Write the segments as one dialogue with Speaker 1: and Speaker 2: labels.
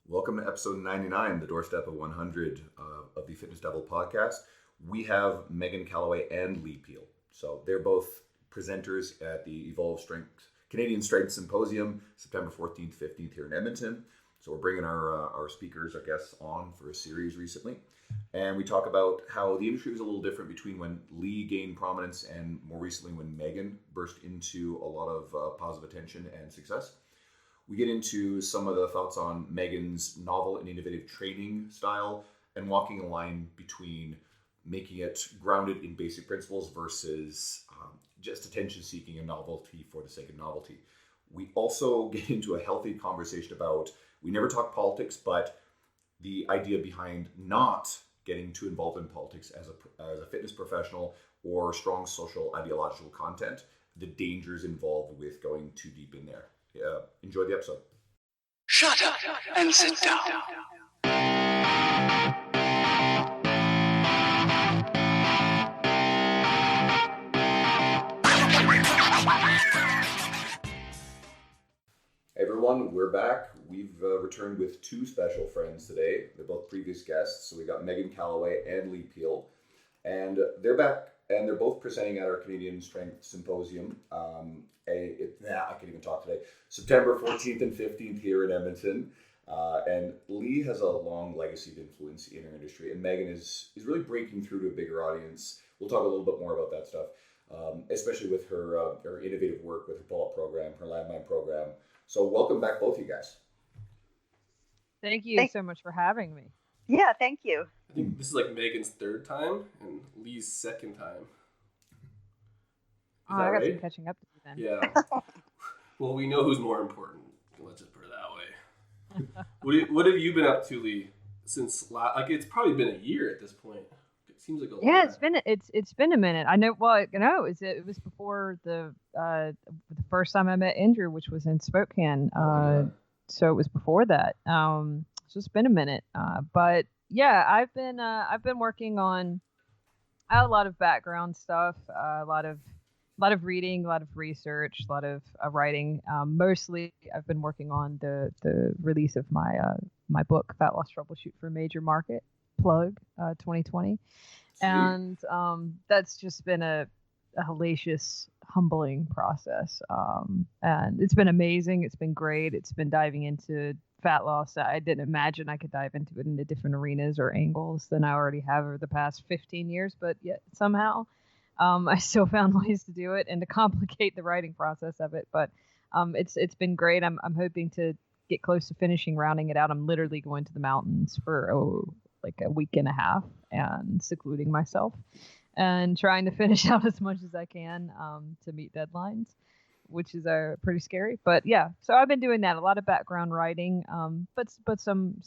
Speaker 1: Welcome to episode 99, the doorstep of 100 of the Fitness Devil podcast. We have Meghan Callaway and Leigh Peele. So they're both presenters at the Evolve Canadian Strength Symposium, September 14th, 15th here in Edmonton. So we're bringing our speakers, our guests on for a series recently. And we talk about how the industry was a little different between when Leigh gained prominence and more recently when Meghan burst into a lot of positive attention and success. We get into some of the thoughts on Meghan's novel and innovative training style and walking a line between making it grounded in basic principles versus just attention-seeking and novelty for the sake of novelty. We also get into a healthy conversation about, we never talk politics, but the idea behind not getting too involved in politics as a fitness professional or strong social ideological content, the dangers involved with going too deep in there. Enjoy the episode.
Speaker 2: Shut up and sit down.
Speaker 1: Hey everyone, we're back. We've returned with two special friends today. They're both previous guests. So we got Meghan Callaway and Leigh Peele. And they're back, and they're both presenting at our Canadian Strength Symposium. I can't even talk today. September 14th and 15th here in Edmonton. And Leigh has a long legacy of influence in our industry, and Meghan is really breaking through to a bigger audience. We'll talk a little bit more about that stuff, especially with her innovative work with her pull-up program, her landmine program. So welcome back, both of you guys.
Speaker 3: Thank you so much for having me.
Speaker 4: Yeah, thank you.
Speaker 5: I think this is like Megan's third time and Leigh's second time.
Speaker 3: I got some catching up to do then.
Speaker 5: Yeah. Well, we know who's more important. Let's just put it that way. What have you been up to, Leigh? Since it's probably been a year at this point. It seems like a lot.
Speaker 3: Yeah, it's been a minute. I know. Well, it was before the first time I met Andrew, which was in Spokane. So it was before that. So it's been a minute. But yeah, I've been working on a lot of background stuff, a lot of reading, a lot of research, a lot of writing. Mostly, I've been working on the release of my book, Fat Loss Troubleshoot for a Major Market, plug 2020. Sweet. And that's just been a hellacious, humbling process. And it's been amazing. It's been great. It's been diving into fat loss. I didn't imagine I could dive into it into different arenas or angles than I already have over the past 15 years, but yet somehow I still found ways to do it and to complicate the writing process of it. But it's been great. I'm hoping to get close to finishing, rounding it out. I'm literally going to the mountains for like a week and a half and secluding myself and trying to finish out as much as I can to meet deadlines, which is pretty scary. But yeah, so I've been doing that, a lot of background writing, but some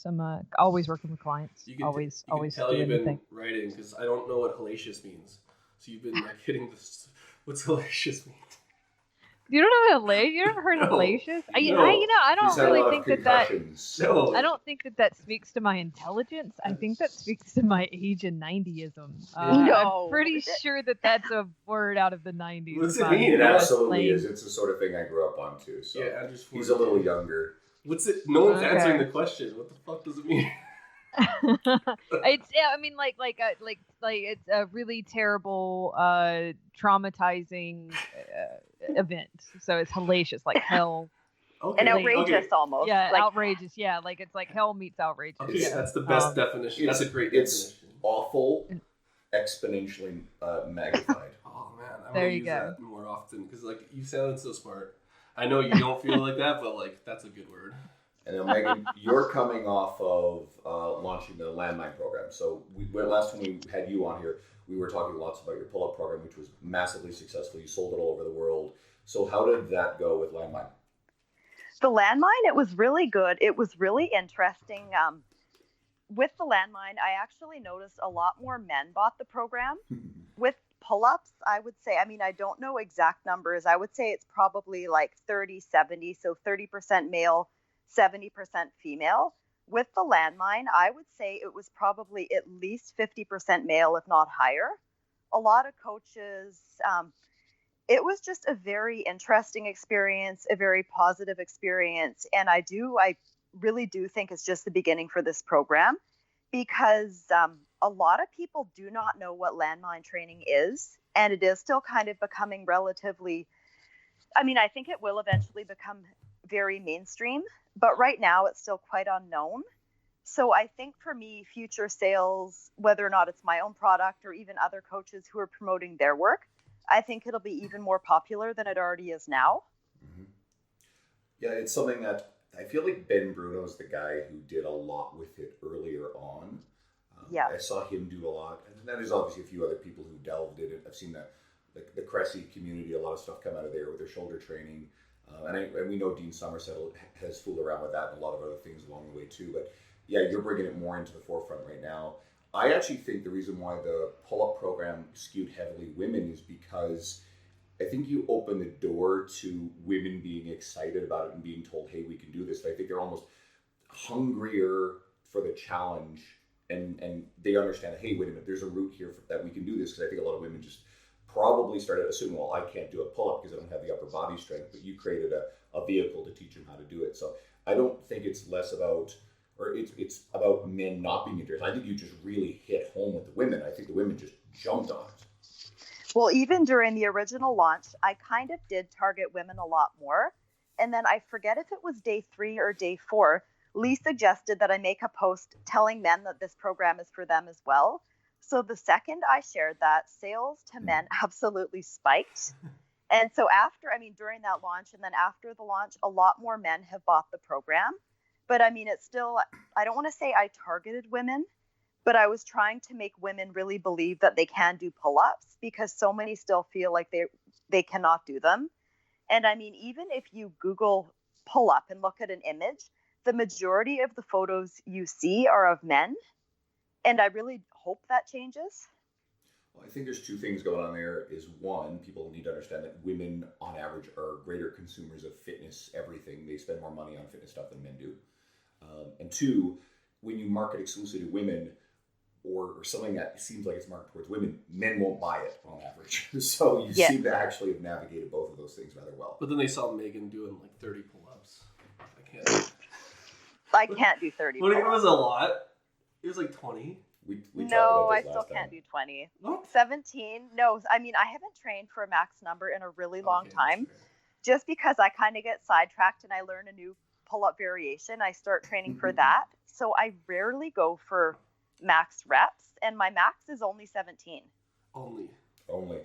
Speaker 3: always working with clients.
Speaker 5: You can
Speaker 3: always
Speaker 5: tell you've been writing, because I don't know what hellacious means. So you've been like hitting this. What's hellacious mean?
Speaker 3: You don't know what hellacious? You never heard of hellacious? I don't really think that. No. I don't think that speaks to my intelligence. I think that speaks to my age and 90ism.
Speaker 4: No.
Speaker 3: I'm pretty sure that that's a word out of the 90s.
Speaker 5: What's it mean?
Speaker 1: It absolutely is. It's the sort of thing I grew up on too. So
Speaker 5: yeah,
Speaker 1: he's a little younger.
Speaker 5: What's it? No one's answering the question. What the fuck does it mean?
Speaker 3: It's it's a really terrible traumatizing event, so it's hellacious, like hell.
Speaker 4: Okay. And outrageous almost.
Speaker 3: Yeah, like, outrageous. Yeah, like it's like hell meets outrageous.
Speaker 5: Okay, yeah. That's the best definition. That's a great definition.
Speaker 1: It's awful, exponentially magnified.
Speaker 5: Oh man, I'm gonna use that more often, because like you sounded so smart. I know you don't feel like that, but like that's a good word.
Speaker 1: And then Meghan, you're coming off of launching the landmine program. So last time we had you on here, we were talking lots about your pull-up program, which was massively successful. You sold it all over the world. So how did that go with landmine?
Speaker 4: The landmine, it was really good. It was really interesting. With the landmine, I actually noticed a lot more men bought the program. With pull-ups, I would say, I don't know exact numbers. I would say it's probably like 30-70, so 30% male, 70% female. With the landmine, I would say it was probably at least 50% male, if not higher. A lot of coaches, it was just a very interesting experience, a very positive experience. And I really do think it's just the beginning for this program, because a lot of people do not know what landmine training is, and it is still kind of becoming relatively, I mean, I think it will eventually become very mainstream, but right now it's still quite unknown. So I think for me, future sales, whether or not it's my own product or even other coaches who are promoting their work, I think it'll be even more popular than it already is now.
Speaker 1: Mm-hmm. Yeah, it's something that I feel like Ben Bruno's the guy who did a lot with it earlier on.
Speaker 4: Yeah.
Speaker 1: I saw him do a lot. And then there's obviously a few other people who delved in it. I've seen the Cressy community, a lot of stuff come out of there with their shoulder training. And we know Dean Somerset has fooled around with that and a lot of other things along the way too. But yeah, you're bringing it more into the forefront right now. I actually think the reason why the pull-up program skewed heavily women is because I think you open the door to women being excited about it and being told, hey, we can do this. I think they're almost hungrier for the challenge, and they understand, hey, wait a minute, there's a route here that we can do this, because I think a lot of women just probably started assuming, well, I can't do a pull-up because I don't have the upper body strength, but you created a vehicle to teach them how to do it. So I don't think it's less about, or it's about men not being interested. I think you just really hit home with the women. I think the women just jumped on it.
Speaker 4: Well, even during the original launch, I kind of did target women a lot more. And then I forget if it was day 3 or day 4, Leigh suggested that I make a post telling men that this program is for them as well. So the second I shared that, sales to men absolutely spiked. And so during that launch and then after the launch, a lot more men have bought the program. But I mean, it's still, I don't want to say I targeted women, but I was trying to make women really believe that they can do pull-ups, because so many still feel like they cannot do them. And I mean, even if you Google pull-up and look at an image, the majority of the photos you see are of men. And I really hope that changes.
Speaker 1: Well, I think there's two things going on there. Is one, people need to understand that women on average are greater consumers of fitness, everything. They spend more money on fitness stuff than men do. And two, when you market exclusively to women, or something that seems like it's marketed towards women, men won't buy it on average. So you seem to actually have navigated both of those things rather well.
Speaker 5: But then they saw Meghan doing like 30 pull-ups.
Speaker 4: I can't do 30
Speaker 5: Well,
Speaker 4: pull-ups.
Speaker 5: it was a lot. It was like 20.
Speaker 1: We
Speaker 4: No, I
Speaker 1: talked about
Speaker 4: still
Speaker 1: this last
Speaker 4: can't
Speaker 1: time.
Speaker 4: do 20.
Speaker 5: What?
Speaker 4: 17? No, I mean, I haven't trained for a max number in a really long
Speaker 5: Okay,
Speaker 4: time,
Speaker 5: that's fair.
Speaker 4: just because I kind of get sidetracked and I learn a new pull-up variation. I start training for that. So I rarely go for max reps, and my max is only 17.
Speaker 5: Only.
Speaker 4: And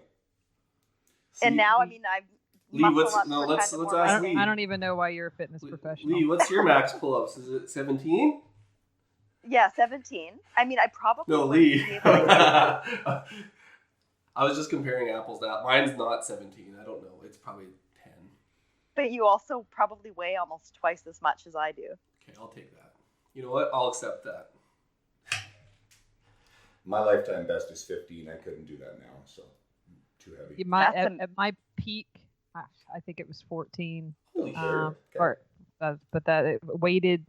Speaker 5: See,
Speaker 4: now, I mean, I've
Speaker 5: Leigh,
Speaker 4: muscle up for
Speaker 5: let's
Speaker 4: kind of more
Speaker 5: ask
Speaker 4: my
Speaker 5: Leigh.
Speaker 4: thing.
Speaker 3: I don't even know why you're a fitness professional.
Speaker 5: Leigh, what's your max pull-ups? Is it 17?
Speaker 4: Yeah, 17. I mean, I probably
Speaker 5: No,
Speaker 4: wouldn't
Speaker 5: Leigh.
Speaker 4: be able to
Speaker 5: I was just comparing apples to apples. Mine's not 17. I don't know. It's probably 10.
Speaker 4: but you also probably weigh almost twice as much as I do.
Speaker 5: Okay, I'll take that. You know what? I'll accept that.
Speaker 1: My lifetime best is 15. I couldn't do that now, so too heavy.
Speaker 3: At my peak, I think it was 14.
Speaker 5: Holy shit.
Speaker 1: Okay.
Speaker 3: But that weighted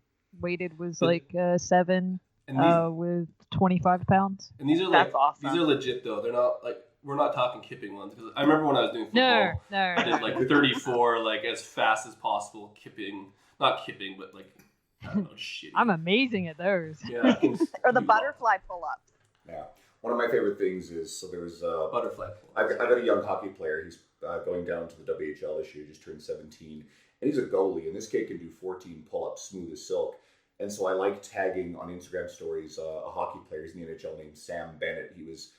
Speaker 3: was like 7
Speaker 5: And
Speaker 3: with 25 pounds.
Speaker 5: these are
Speaker 4: That's awesome.
Speaker 5: These are legit though. They're not like, we're not talking kipping ones, because I remember when I was doing football,
Speaker 3: No.
Speaker 5: I did like 34 like as fast as possible not kipping, but like I don't know, shitty.
Speaker 3: I'm amazing at those.
Speaker 5: Yeah, I can
Speaker 4: Or the
Speaker 5: do
Speaker 4: butterfly pull-ups.
Speaker 1: Yeah. One of my favorite things is, so there was
Speaker 5: butterfly.
Speaker 1: I've got a young hockey player. He's going down to the WHL this year, just turned 17. And he's a goalie, and this kid can do 14 pull-ups smooth as silk. And so I like tagging on Instagram stories a hockey player. He's in the NHL named Sam Bennett. He was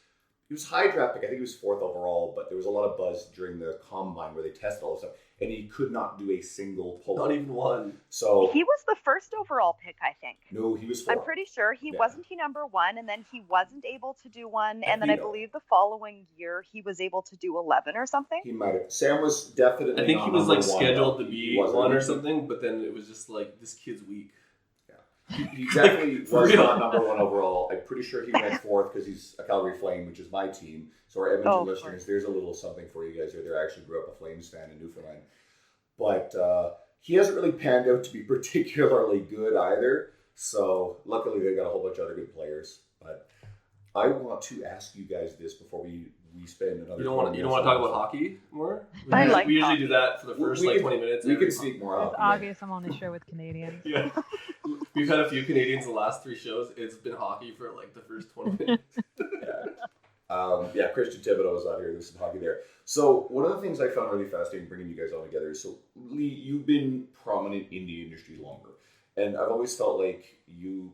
Speaker 1: high draft pick. I think he was 4th overall, but there was a lot of buzz during the combine where they tested all this stuff. And he could not do a single pull-up.
Speaker 5: Not even one.
Speaker 1: So
Speaker 4: He was the first overall pick, I think.
Speaker 1: no, he was 4.
Speaker 4: I'm pretty sure wasn't he number 1, and then he wasn't able to do one,
Speaker 1: I
Speaker 4: and then I
Speaker 1: think-
Speaker 4: believe the following year he was able to do 11 or something.
Speaker 1: He might have. Sam was definitely.
Speaker 5: I think
Speaker 1: not
Speaker 5: he was
Speaker 1: number
Speaker 5: like
Speaker 1: one,
Speaker 5: scheduled
Speaker 1: though.
Speaker 5: to
Speaker 1: He
Speaker 5: be
Speaker 1: wasn't.
Speaker 5: one or something, but then it was just like, this kid's weak.
Speaker 1: He definitely
Speaker 5: For
Speaker 1: was
Speaker 5: real.
Speaker 1: not number 1 overall. I'm pretty sure he went 4th because he's a Calgary Flame, which is my team. So our Edmonton
Speaker 4: Oh, of
Speaker 1: listeners,
Speaker 4: course.
Speaker 1: there's a little something for you guys there. I actually grew up a Flames fan in Newfoundland. But he hasn't really panned out to be particularly good either. So luckily they got a whole bunch of other good players. But I want to ask you guys this before we we spend another.
Speaker 5: You don't want to talk about hockey more? We usually do that for the first 20 minutes.
Speaker 1: We can speak more
Speaker 3: It's
Speaker 1: often.
Speaker 3: obvious I'm on the show with Canadians.
Speaker 5: Yeah. We've had a few Canadians the last 3 shows. It's been hockey for like the first 20 minutes.
Speaker 1: Christian Thibodeau is out here. There's some hockey there. So one of the things I found really fascinating bringing you guys all together is, so Leigh, you've been prominent in the industry longer. And I've always felt like you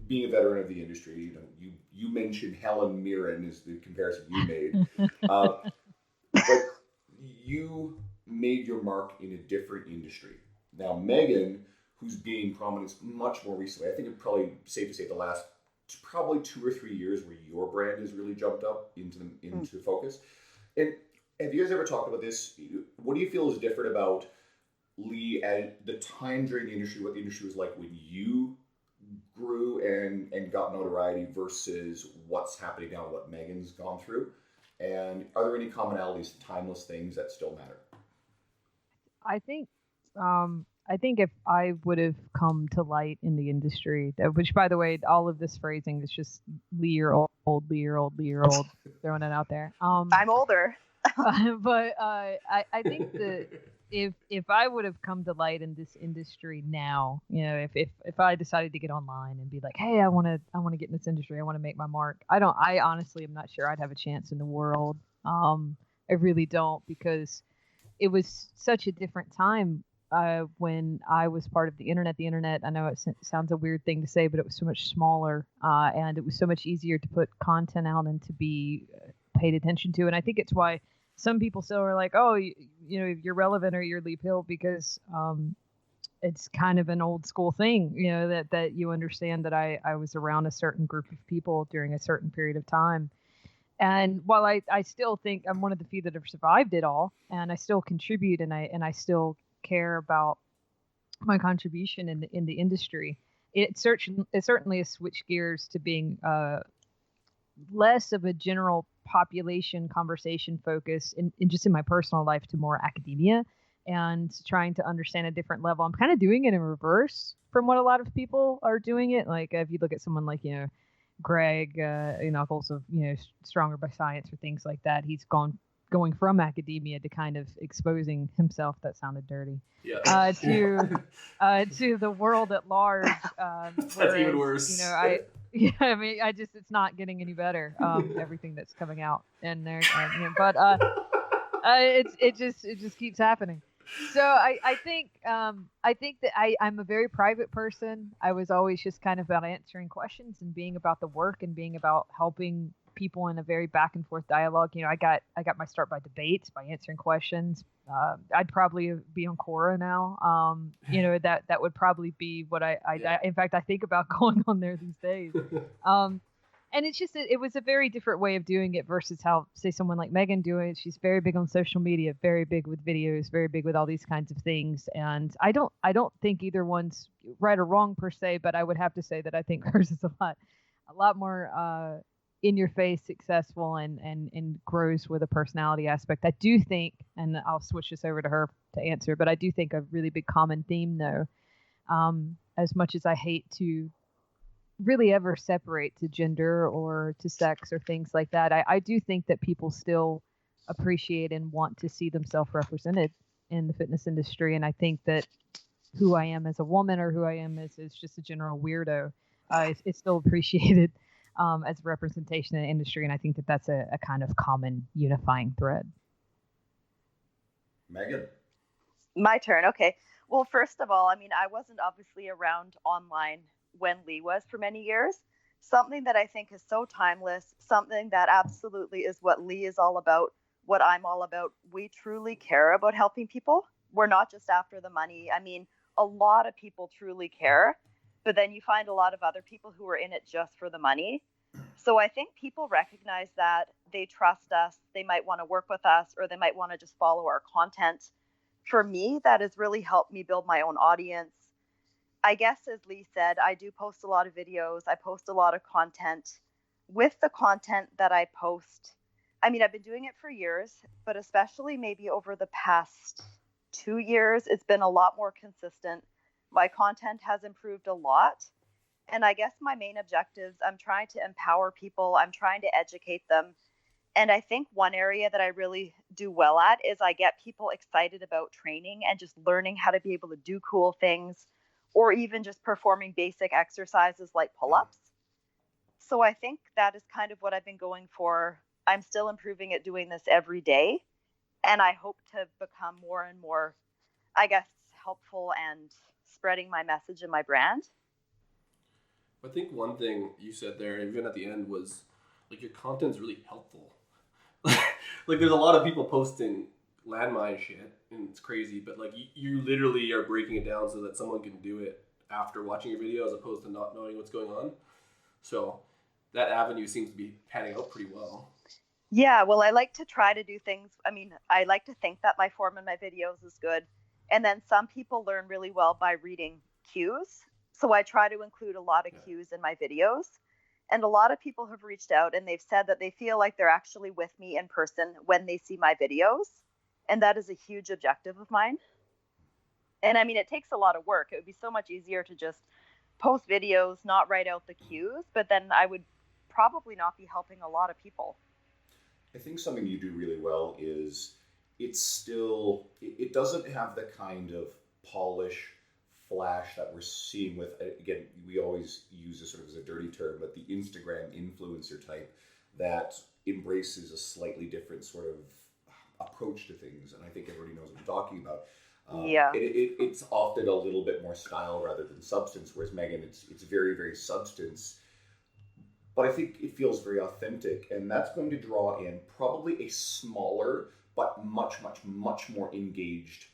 Speaker 1: being a veteran of the industry, you mentioned Helen Mirren is the comparison you made. But you made your mark in a different industry. Now, Meghan, who's gained prominence much more recently, I think it's probably safe to say the last probably 2 or 3 years where your brand has really jumped up into focus. And have you guys ever talked about this? What do you feel is different about Leigh at the time during the industry, what the industry was like when you grew and got notoriety versus what's happening now, what Meghan's gone through? And are there any commonalities, timeless things that still matter?
Speaker 3: I think if I would have come to light in the industry, which, by the way, all of this phrasing is just Leigh, you're old, Leigh, you're old, Leigh, you're old, throwing it out there.
Speaker 4: I'm older.
Speaker 3: But I think that if I would have come to light in this industry now, if I decided to get online and be like, hey, I want to get in this industry, I want to make my mark, I honestly am not sure I'd have a chance in the world. I really don't, because it was such a different time when I was part of the internet. The internet, I know it sounds a weird thing to say, but it was so much smaller, and it was so much easier to put content out and to be paid attention to. And I think it's why some people still are like, oh, you're relevant or you're Leigh Peele, because it's kind of an old school thing, that you understand that I was around a certain group of people during a certain period of time. And while I still think I'm one of the few that have survived it all, and I still contribute, and I still care about my contribution in the industry, it certainly has switched gears to being less of a general population conversation focus in just in my personal life to more academia and trying to understand a different level. I'm kind of doing it in reverse from what a lot of people are doing it. Like if you look at someone like, Greg Knuckles of, Stronger by Science or things like that, he's going from academia to kind of exposing himself. That sounded dirty.
Speaker 5: Yeah.
Speaker 3: To the world at large.
Speaker 5: That's even worse.
Speaker 3: It's not getting any better. Everything that's coming out in there, it just keeps happening. So I think that I'm a very private person. I was always just kind of about answering questions and being about the work and being about helping people in a very back and forth dialogue. I got my start by debates, by answering questions. I'd probably be on Quora now. That would probably be what I in fact, I think about going on there these days. And it's just, it was a very different way of doing it versus how, say, someone like Meghan doing it. She's very big on social media, very big with videos, very big with all these kinds of things. And I don't think either one's right or wrong per se, but I would have to say that I think hers is a lot more in your face, successful, and grows with a personality aspect. I do think, and I'll switch this over to her to answer, but I do think a really big common theme, though, as much as I hate to really ever separate to gender or to sex or things like that, I do think that people still appreciate and want to see themselves represented in the fitness industry. And I think that who I am as a woman or who I am as just a general weirdo is still appreciated as a representation in the industry. And I think that that's a kind of common unifying thread.
Speaker 1: Meghan?
Speaker 4: My turn. Okay. Well, first of all, I wasn't obviously around online when Leigh was for many years. Something that I think is so timeless, something that absolutely is what Leigh is all about, what I'm all about. We truly care about helping people. We're not just after the money. A lot of people truly care, but then you find a lot of other people who are in it just for the money. So I think people recognize that, they trust us, they might want to work with us, or they might want to just follow our content. For me, that has really helped me build my own audience. I guess, as Leigh said, I do post a lot of videos. I post a lot of content. With the content that I post, I've been doing it for years, but especially maybe over the past 2 years, it's been a lot more consistent. My content has improved a lot. And I guess my main objectives, I'm trying to empower people. I'm trying to educate them. And I think one area that I really do well at is I get people excited about training and just learning how to be able to do cool things, or even just performing basic exercises like pull-ups. So I think that is kind of what I've been going for. I'm still improving at doing this every day. And I hope to become more and more, I guess, helpful and spreading my message and my brand.
Speaker 5: I think one thing you said there, even at the end, was like your content's really helpful. Like there's a lot of people posting landmine shit, and it's crazy, but like you literally are breaking it down so that someone can do it after watching your video as opposed to not knowing what's going on. So that avenue seems to be panning out pretty well.
Speaker 4: Yeah, well, I like to try to do things. I mean, I like to think that my form in my videos is good. And then some people learn really well by reading cues. So I try to include a lot of cues in my videos. And a lot of people have reached out and they've said that they feel like they're actually with me in person when they see my videos. And that is a huge objective of mine. And I mean, it takes a lot of work. It would be so much easier to just post videos, not write out the cues, but then I would probably not be helping a lot of people.
Speaker 1: I think something you do really well is it doesn't have the kind of polish, flash that we're seeing with, again, we always use this sort of as a dirty term, but the Instagram influencer type that embraces a slightly different sort of approach to things. And I think everybody knows what I'm talking about. It's often a little bit more style rather than substance, whereas Meghan, it's very, very substance. But I think it feels very authentic, and that's going to draw in probably a smaller but much, much, much more engaged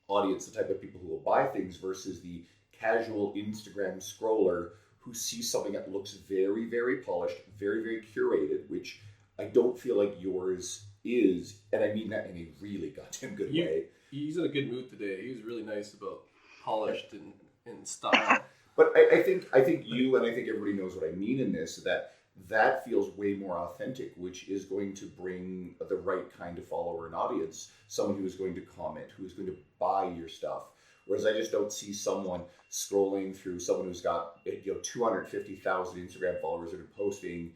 Speaker 1: audience, the type of people who will buy things versus the casual Instagram scroller who sees something that looks very, very polished, very, very curated, which I don't feel like yours is, and I mean that in a really goddamn good way.
Speaker 5: He's in a good mood today. He was really nice about polished and style.
Speaker 1: But I think you, and I think everybody knows what I mean in this, that feels way more authentic, which is going to bring the right kind of follower and audience, someone who is going to comment, who is going to buy your stuff. Whereas I just don't see someone scrolling through someone who's got 250,000 Instagram followers that are posting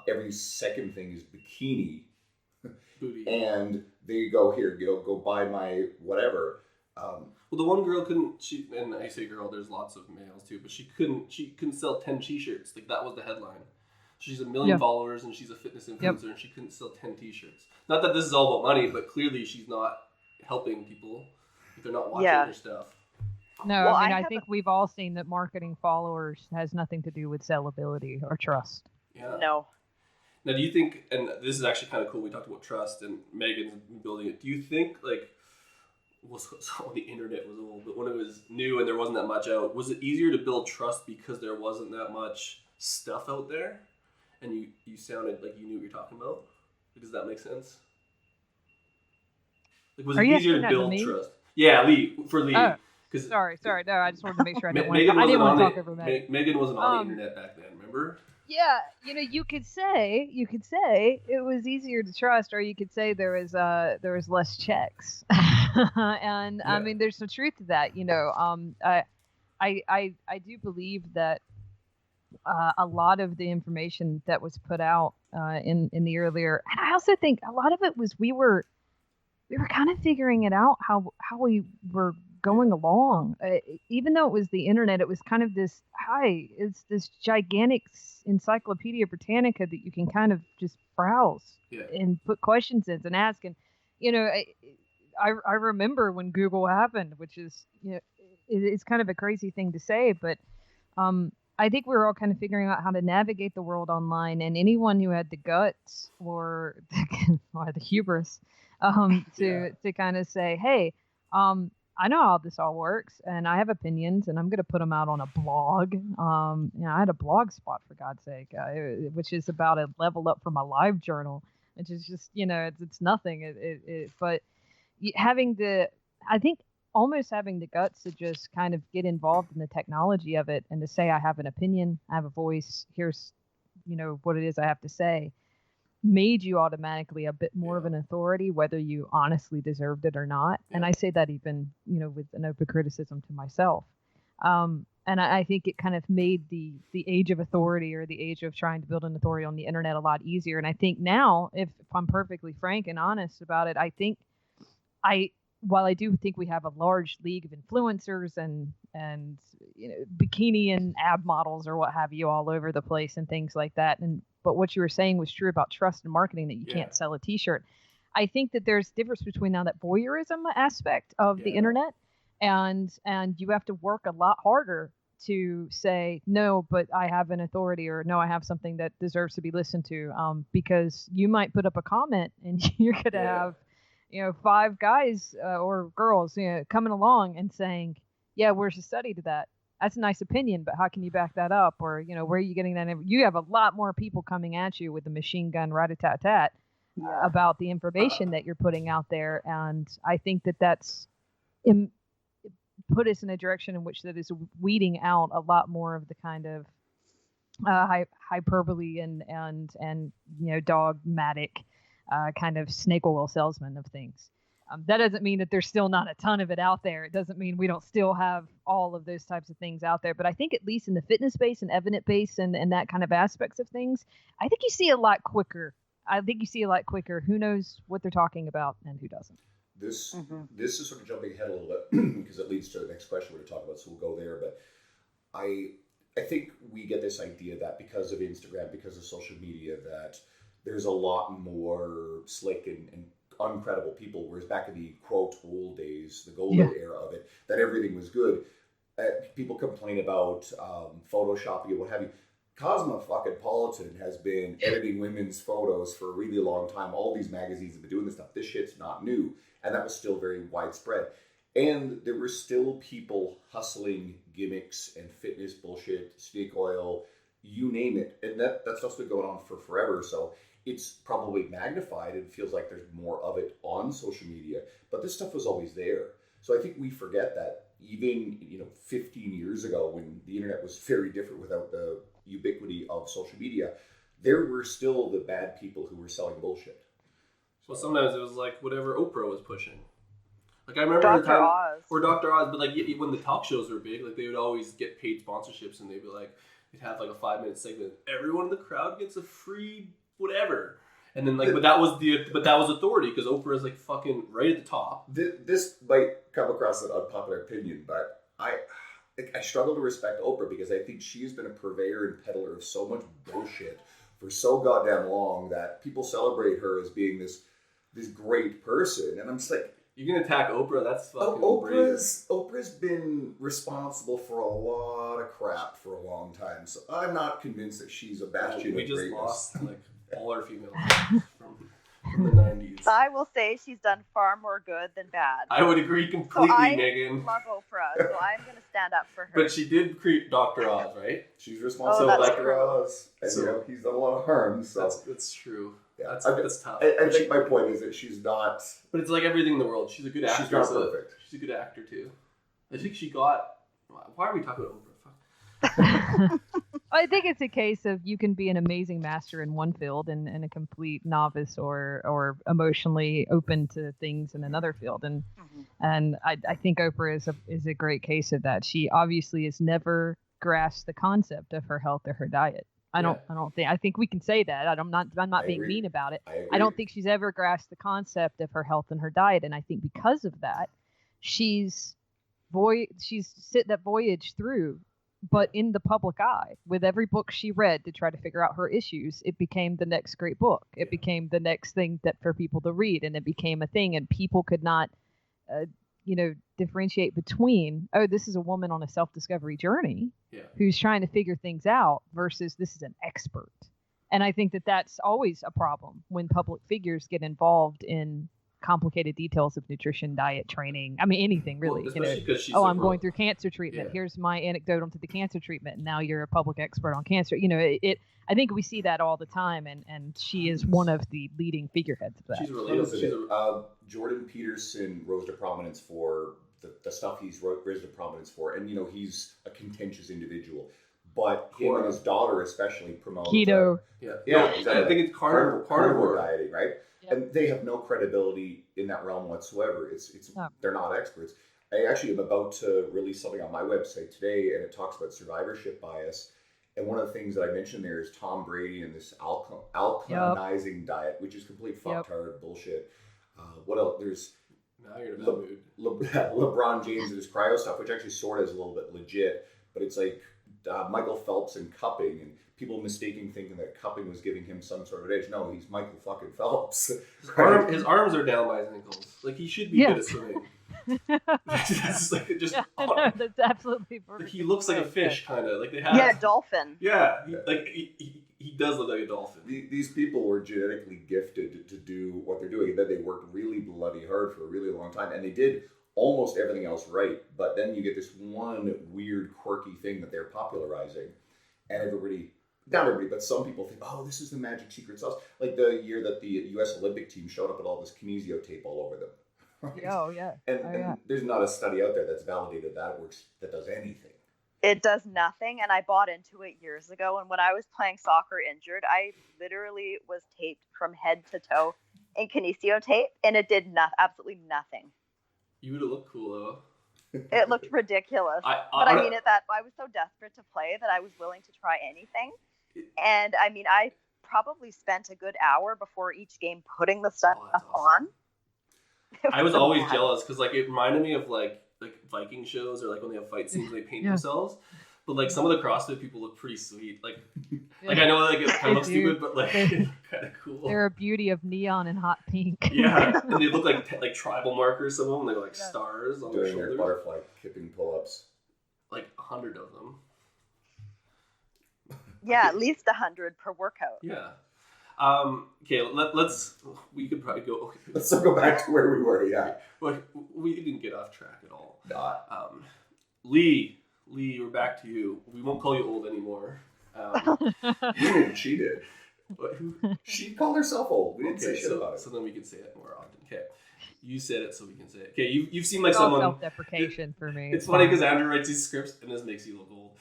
Speaker 1: every second thing is bikini,
Speaker 5: Booty.
Speaker 1: And they go, here, go buy my whatever.
Speaker 5: Well, the one girl couldn't. And I say girl, there's lots of males too, but she couldn't sell 10 t-shirts. Like that was the headline. She's 1 million followers and she's a fitness influencer, and she couldn't sell 10 t-shirts. Not that this is all about money, but clearly she's not helping people if they're not watching her stuff.
Speaker 3: No, well, I think we've all seen that marketing followers has nothing to do with sellability or trust.
Speaker 5: Yeah.
Speaker 4: No.
Speaker 5: Now, do you think, and this is actually kind of cool, we talked about trust and Meghan's building it. Do you think, like, so the internet was old, but when it was new and there wasn't that much out, was it easier to build trust because there wasn't that much stuff out there? And you sounded like you knew what you're talking about? Does that make sense? Like, was it easier to build trust? Yeah, Leigh, for Leigh.
Speaker 3: Oh, sorry. No, I just wanted to make sure I didn't want to talk over Meghan.
Speaker 5: Meghan wasn't on the internet back then, remember?
Speaker 3: Yeah, you could say it was easier to trust, or you could say there was less checks, and I mean, there's some truth to that. I do believe that a lot of the information that was put out in the earlier, and I also think a lot of it was we were kind of figuring it out how we were going along. Even though it was the internet, it was kind of it's this gigantic Encyclopedia Britannica that you can kind of just browse and put questions in and ask. And I remember when Google happened, which is it's kind of a crazy thing to say, but I think we were all kind of figuring out how to navigate the world online, and anyone who had the guts or the hubris to kind of say, hey, I know how this all works, and I have opinions, and I'm going to put them out on a blog. I had a blog spot, for God's sake, which is about a level up from my live journal, which is just, it's nothing. But I think almost having the guts to just kind of get involved in the technology of it and to say, I have an opinion, I have a voice, here's, what it is I have to say, made you automatically a bit more of an authority, whether you honestly deserved it or not. And I say that even, with an open criticism to myself. And And I think it kind of made the age of authority or the age of trying to build an authority on the internet a lot easier. And I think now, if I'm perfectly frank and honest about it, I think while I do think we have a large league of influencers and bikini and ab models or what have you all over the place and things like that. But what you were saying was true about trust and marketing, that you can't sell a t-shirt. I think that there's difference between now that voyeurism aspect of the internet and you have to work a lot harder to say, no, but I have an authority, or no, I have something that deserves to be listened to, because you might put up a comment and you're going to have, 5 guys or girls, coming along and saying, yeah, where's the study to that? That's a nice opinion, but how can you back that up? Or, where are you getting that? You have a lot more people coming at you with the machine gun rat-a-tat-tat about the information that you're putting out there. And I think that's put us in a direction in which that is weeding out a lot more of the kind of hyperbole and dogmatic kind of snake oil salesman of things. That doesn't mean that there's still not a ton of it out there. It doesn't mean we don't still have all of those types of things out there. But I think at least in the fitness space and evidence base and that kind of aspects of things, I think you see a lot quicker. Who knows what they're talking about and who doesn't.
Speaker 1: This is sort of jumping ahead a little bit because it leads to the next question we're going to talk about, so we'll go there. But I think we get this idea that because of Instagram, because of social media, that there's a lot more slick and uncredible people, whereas back in the quote old days, the golden era of it, that everything was good. People complain about photoshopping and what have you. Cosmopolitan has been editing women's photos for a really long time. All these magazines have been doing this stuff. This shit's not new. And that was still very widespread. And there were still people hustling gimmicks and fitness bullshit, snake oil, you name it. And that stuff's been going on for forever. So it's probably magnified. It feels like there's more of it on social media. But this stuff was always there. So I think we forget that even 15 years ago, when the internet was very different without the ubiquity of social media, there were still the bad people who were selling bullshit.
Speaker 5: Well, sometimes it was like whatever Oprah was pushing. Like I remember
Speaker 4: Dr.
Speaker 5: the time,
Speaker 4: Oz.
Speaker 5: or Dr. Oz, but like when the talk shows were big, like they would always get paid sponsorships, and they'd be like, they'd have like a 5-minute segment. Everyone in the crowd gets a free whatever, and then like, but that was authority because Oprah is like fucking right at the top.
Speaker 1: This might come across an unpopular opinion, but I struggle to respect Oprah because I think she's been a purveyor and peddler of so much bullshit for so goddamn long that people celebrate her as being this great person, and I'm just like,
Speaker 5: you can attack Oprah? That's fucking
Speaker 1: Oprah's been responsible for a lot of crap for a long time, so I'm not convinced that she's a bastion of greatness.
Speaker 5: We just lost like all our females from the 90s.
Speaker 4: I will say she's done far more good than bad.
Speaker 5: I would agree completely,
Speaker 4: so
Speaker 5: Megan.
Speaker 4: I love Oprah, so I'm going to stand up for her.
Speaker 5: But she did create Dr. Oz, right?
Speaker 1: She's responsible for Dr. Oz. And
Speaker 5: so,
Speaker 1: he's done a lot of harm. So
Speaker 5: that's true.
Speaker 1: Yeah.
Speaker 5: That's tough.
Speaker 1: I think my point is that she's not...
Speaker 5: But it's like everything in the world. She's a good actor.
Speaker 1: She's not perfect.
Speaker 5: She's a good actor, too. I think she got... Why are we talking about Oprah? Fuck.
Speaker 3: I think it's a case of you can be an amazing master in one field and a complete novice or emotionally open to things in another field. And I think Oprah is a great case of that. She obviously has never grasped the concept of her health or her diet. I think we can say that. I'm not being mean about it. I don't think she's ever grasped the concept of her health and her diet. And I think because of that, she's sit that voyage through, but in the public eye. With every book she read to try to figure out her issues, it became the next great book. It became the next thing that for people to read, and it became a thing, and people could not differentiate between, oh, this is a woman on a self-discovery journey who's trying to figure things out versus this is an expert. And I think that that's always a problem when public figures get involved in complicated details of nutrition, diet, training. I mean, anything really.
Speaker 5: Well, especially because she's
Speaker 3: I'm going through cancer treatment.
Speaker 5: Yeah.
Speaker 3: Here's my anecdote onto the cancer treatment. And now you're a public expert on cancer. I think we see that all the time, and she is one of the leading figureheads of that.
Speaker 5: She's relatable.
Speaker 1: Jordan Peterson rose to prominence for the stuff he's risen to prominence for, and he's a contentious individual. But him and his daughter especially promote
Speaker 3: keto.
Speaker 1: Exactly.
Speaker 5: I think it's carnivore
Speaker 1: dieting, right? Yeah. And they have no credibility in that realm whatsoever. They're not experts. I actually am about to release something on my website today, and it talks about survivorship bias. And one of the things that I mentioned there is Tom Brady and this alkalinizing diet, which is complete fucktard bullshit. What else? There's
Speaker 5: now you're in a bad mood.
Speaker 1: LeBron James and his cryo stuff, which actually sort of is a little bit legit, but it's like Michael Phelps and cupping, and people thinking that cupping was giving him some sort of edge. No, he's Michael fucking Phelps.
Speaker 5: His arms are down by his ankles. Like, he should be good at swimming. That's like just
Speaker 3: that's absolutely perfect.
Speaker 5: Like, he looks like a fish, kind of like they have.
Speaker 4: Dolphin.
Speaker 5: Yeah, he does look like a dolphin.
Speaker 1: These people were genetically gifted to do what they're doing, and then they worked really bloody hard for a really long time, and they did almost everything else right. But then you get this one weird, quirky thing that they're popularizing, and not everybody, but some people think, oh, this is the magic secret sauce. Like the year that the U.S. Olympic team showed up with all this kinesio tape all over them. Right?
Speaker 3: Oh, yeah.
Speaker 1: And there's not a study out there that's validated that works, that does anything.
Speaker 4: It does nothing, and I bought into it years ago. And when I was playing soccer injured, I literally was taped from head to toe in kinesio tape, and it did absolutely nothing.
Speaker 5: You would have looked cool, though.
Speaker 4: It looked ridiculous. I mean, I was so desperate to play that I was willing to try anything. And I mean, I probably spent a good hour before each game putting the stuff on.
Speaker 5: I was always jealous because like it reminded me of like Viking shows or like when they have fight scenes they paint themselves. But like some of the CrossFit people look pretty sweet. Like I know like it kind of looks stupid, but like kind of cool.
Speaker 3: They're a beauty of neon and hot pink.
Speaker 5: Yeah, and they look like tribal markers. Some of them they look like stars on their shoulders.
Speaker 1: Doing their butterfly kipping pull-ups.
Speaker 5: Like 100 of them.
Speaker 4: Yeah, at least 100 per workout.
Speaker 5: Yeah. Okay, we could probably go. Okay.
Speaker 1: Let's go back to where we were. Yeah.
Speaker 5: Well, we didn't get off track at all.
Speaker 1: Not.
Speaker 5: Leigh, we're back to you. We won't call you old anymore.
Speaker 1: She did. She called herself old. We didn't say shit about it.
Speaker 5: So then we can say it more often. Okay. You said it, so we can say it. Okay, you've seen like someone.
Speaker 3: Self-deprecation for me.
Speaker 5: It's funny because Andrew writes these scripts, and this makes you look old.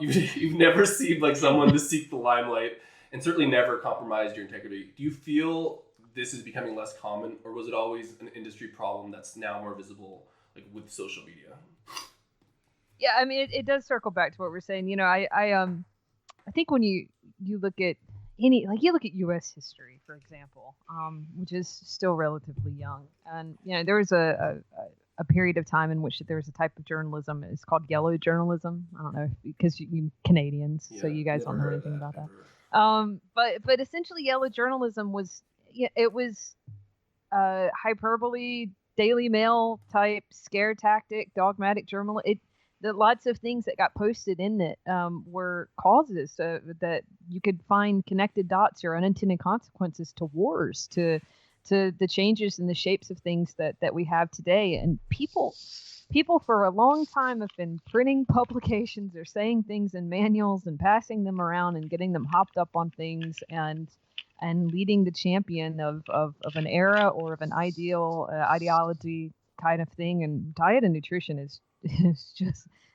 Speaker 5: You've never seemed like someone to seek the limelight, and certainly never compromised your integrity. Do you feel this is becoming less common, or was it always an industry problem that's now more visible, like with social media?
Speaker 3: Yeah, I mean, it does circle back to what we're saying. You know, I think when you look at you look at U.S. history, for example, which is still relatively young, and you know, there was a period of time in which there was a type of journalism. It's called yellow journalism. I don't know because you Canadians, so you guys don't know anything about that. But essentially, yellow journalism was hyperbole, Daily Mail type scare tactic, dogmatic journalism. The lots of things that got posted in it were causes that you could find connected dots or unintended consequences to wars, to the changes in the shapes of things that we have today. And people for a long time have been printing publications or saying things in manuals and passing them around and getting them hopped up on things and leading the champion of an era or of an ideology kind of thing. And diet and nutrition is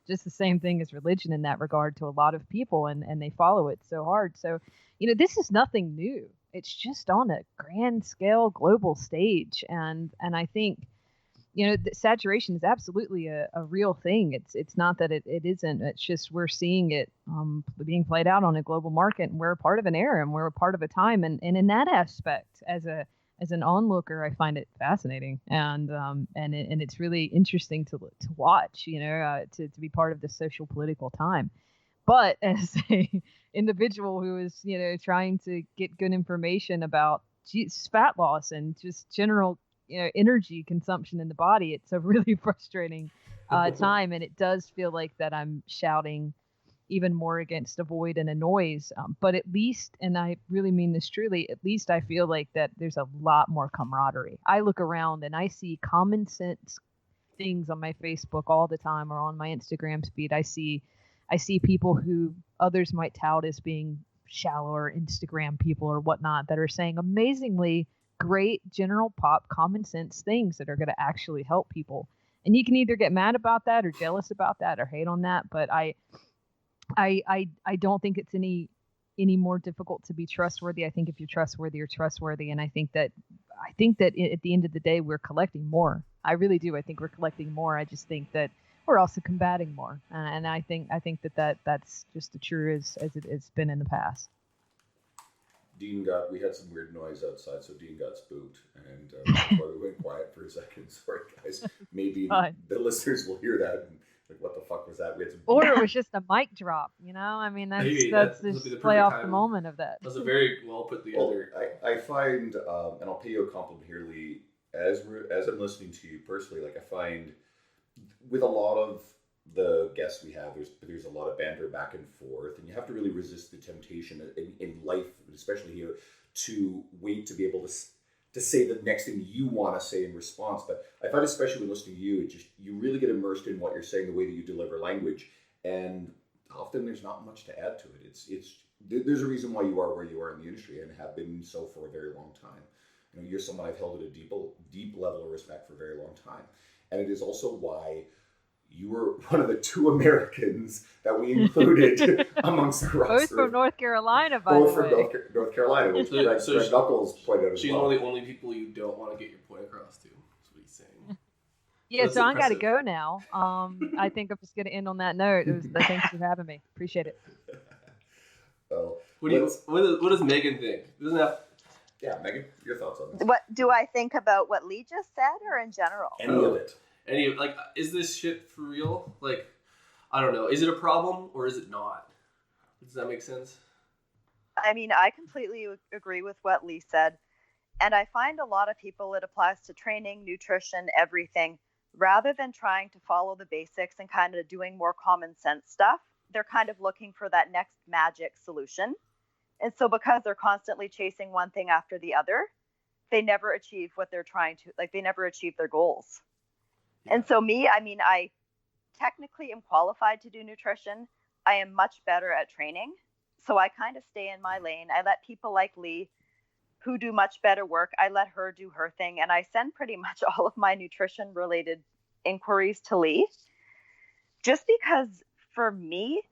Speaker 3: just the same thing as religion in that regard to a lot of people, and they follow it so hard. So, you know, this is nothing new. It's just on a grand scale global stage. And I think, you know, saturation is absolutely a real thing. It's not that it isn't. It's just we're seeing it being played out on a global market, and we're a part of an era and we're a part of a time. And in that aspect, as an onlooker, I find it fascinating, and it's really interesting to watch, you know, to be part of the social political time. But as a individual who is, you know, trying to get good information about fat loss and just general, you know, energy consumption in the body, it's a really frustrating time, and it does feel like that I'm shouting even more against a void and a noise. But at least, and I really mean this truly, at least I feel like that there's a lot more camaraderie. I look around and I see common sense things on my Facebook all the time or on my Instagram feed. I see people who others might tout as being shallow or Instagram people or whatnot that are saying amazingly great general pop common sense things that are going to actually help people. And you can either get mad about that or jealous about that or hate on that. But I don't think it's any more difficult to be trustworthy. I think if you're trustworthy, you're trustworthy. And I think that at the end of the day, we're collecting more. I really do. I think we're collecting more. I just think that we're also combating more, and I think that's just as true as it's been in the past.
Speaker 1: We had some weird noise outside, so Dean got spooked, and that's why we went quiet for a second. Sorry, guys. Maybe the listeners will hear that and like, what the fuck was that? We had some
Speaker 3: or it was just a mic drop, I mean, that's just play off the moment of that.
Speaker 5: That was a very well put together.
Speaker 1: Well, I find, and I'll pay you a compliment here, Leigh, as I'm listening to you personally, like I find with a lot of the guests we have, there's a lot of banter back and forth, and you have to really resist the temptation in life, especially here, to wait to be able to say the next thing you want to say in response. But I find, especially when listening to you, you really get immersed in what you're saying, the way that you deliver language, and often there's not much to add to it. There's a reason why you are where you are in the industry and have been so for a very long time. You're someone I've held at a deep level of respect for a very long time, and it is also why you were one of the 2 Americans that we included amongst the roster.
Speaker 3: Both from North Carolina, by the way.
Speaker 1: Both from North Carolina, which Greg Knuckles pointed out as well.
Speaker 5: She's one of the only people you don't want to get your point across to. That's what he's saying.
Speaker 3: Yeah, so I got to go now. I think I'm just going to end on that note. Thanks for having me. Appreciate it.
Speaker 1: Well,
Speaker 5: what does Meghan think? Doesn't have...
Speaker 1: Yeah, Meghan, your thoughts on this?
Speaker 4: What do I think about what Leigh just said, or in general?
Speaker 1: Any of it.
Speaker 5: Is this shit for real? Like, I don't know. Is it a problem or is it not? Does that make sense?
Speaker 4: I mean, I completely agree with what Leigh said. And I find a lot of people, it applies to training, nutrition, everything. Rather than trying to follow the basics and kind of doing more common sense stuff, they're kind of looking for that next magic solution. And so because they're constantly chasing one thing after the other, they never achieve what they're trying to, they never achieve their goals. And so I technically am qualified to do nutrition. I am much better at training. So I kind of stay in my lane. I let people like Leigh, who do much better work, I let her do her thing. And I send pretty much all of my nutrition related inquiries to Leigh. Just because for me,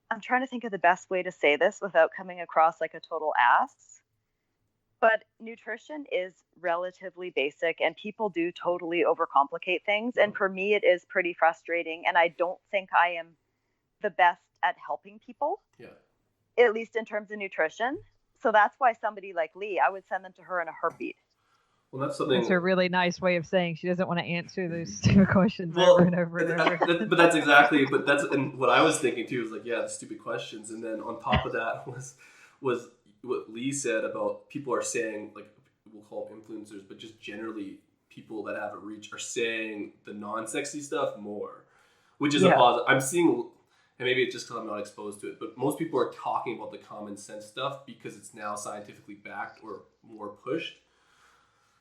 Speaker 4: I'm trying to think of the best way to say this without coming across like a total ass. But nutrition is relatively basic, and people do totally overcomplicate things. And for me, it is pretty frustrating. And I don't think I am the best at helping people, at least in terms of nutrition. So that's why somebody like Leigh, I would send them to her in a heartbeat.
Speaker 5: Well, that's something.
Speaker 3: That's a really nice way of saying she doesn't want to answer those stupid questions over and over and over.
Speaker 5: But that's exactly. And what I was thinking too is like, the stupid questions, and then on top of that was what Leigh said about people are saying, like, we'll call them influencers, but just generally people that have a reach are saying the non-sexy stuff more, which is a positive. I'm seeing, and maybe it's just because I'm not exposed to it, but most people are talking about the common sense stuff because it's now scientifically backed or more pushed.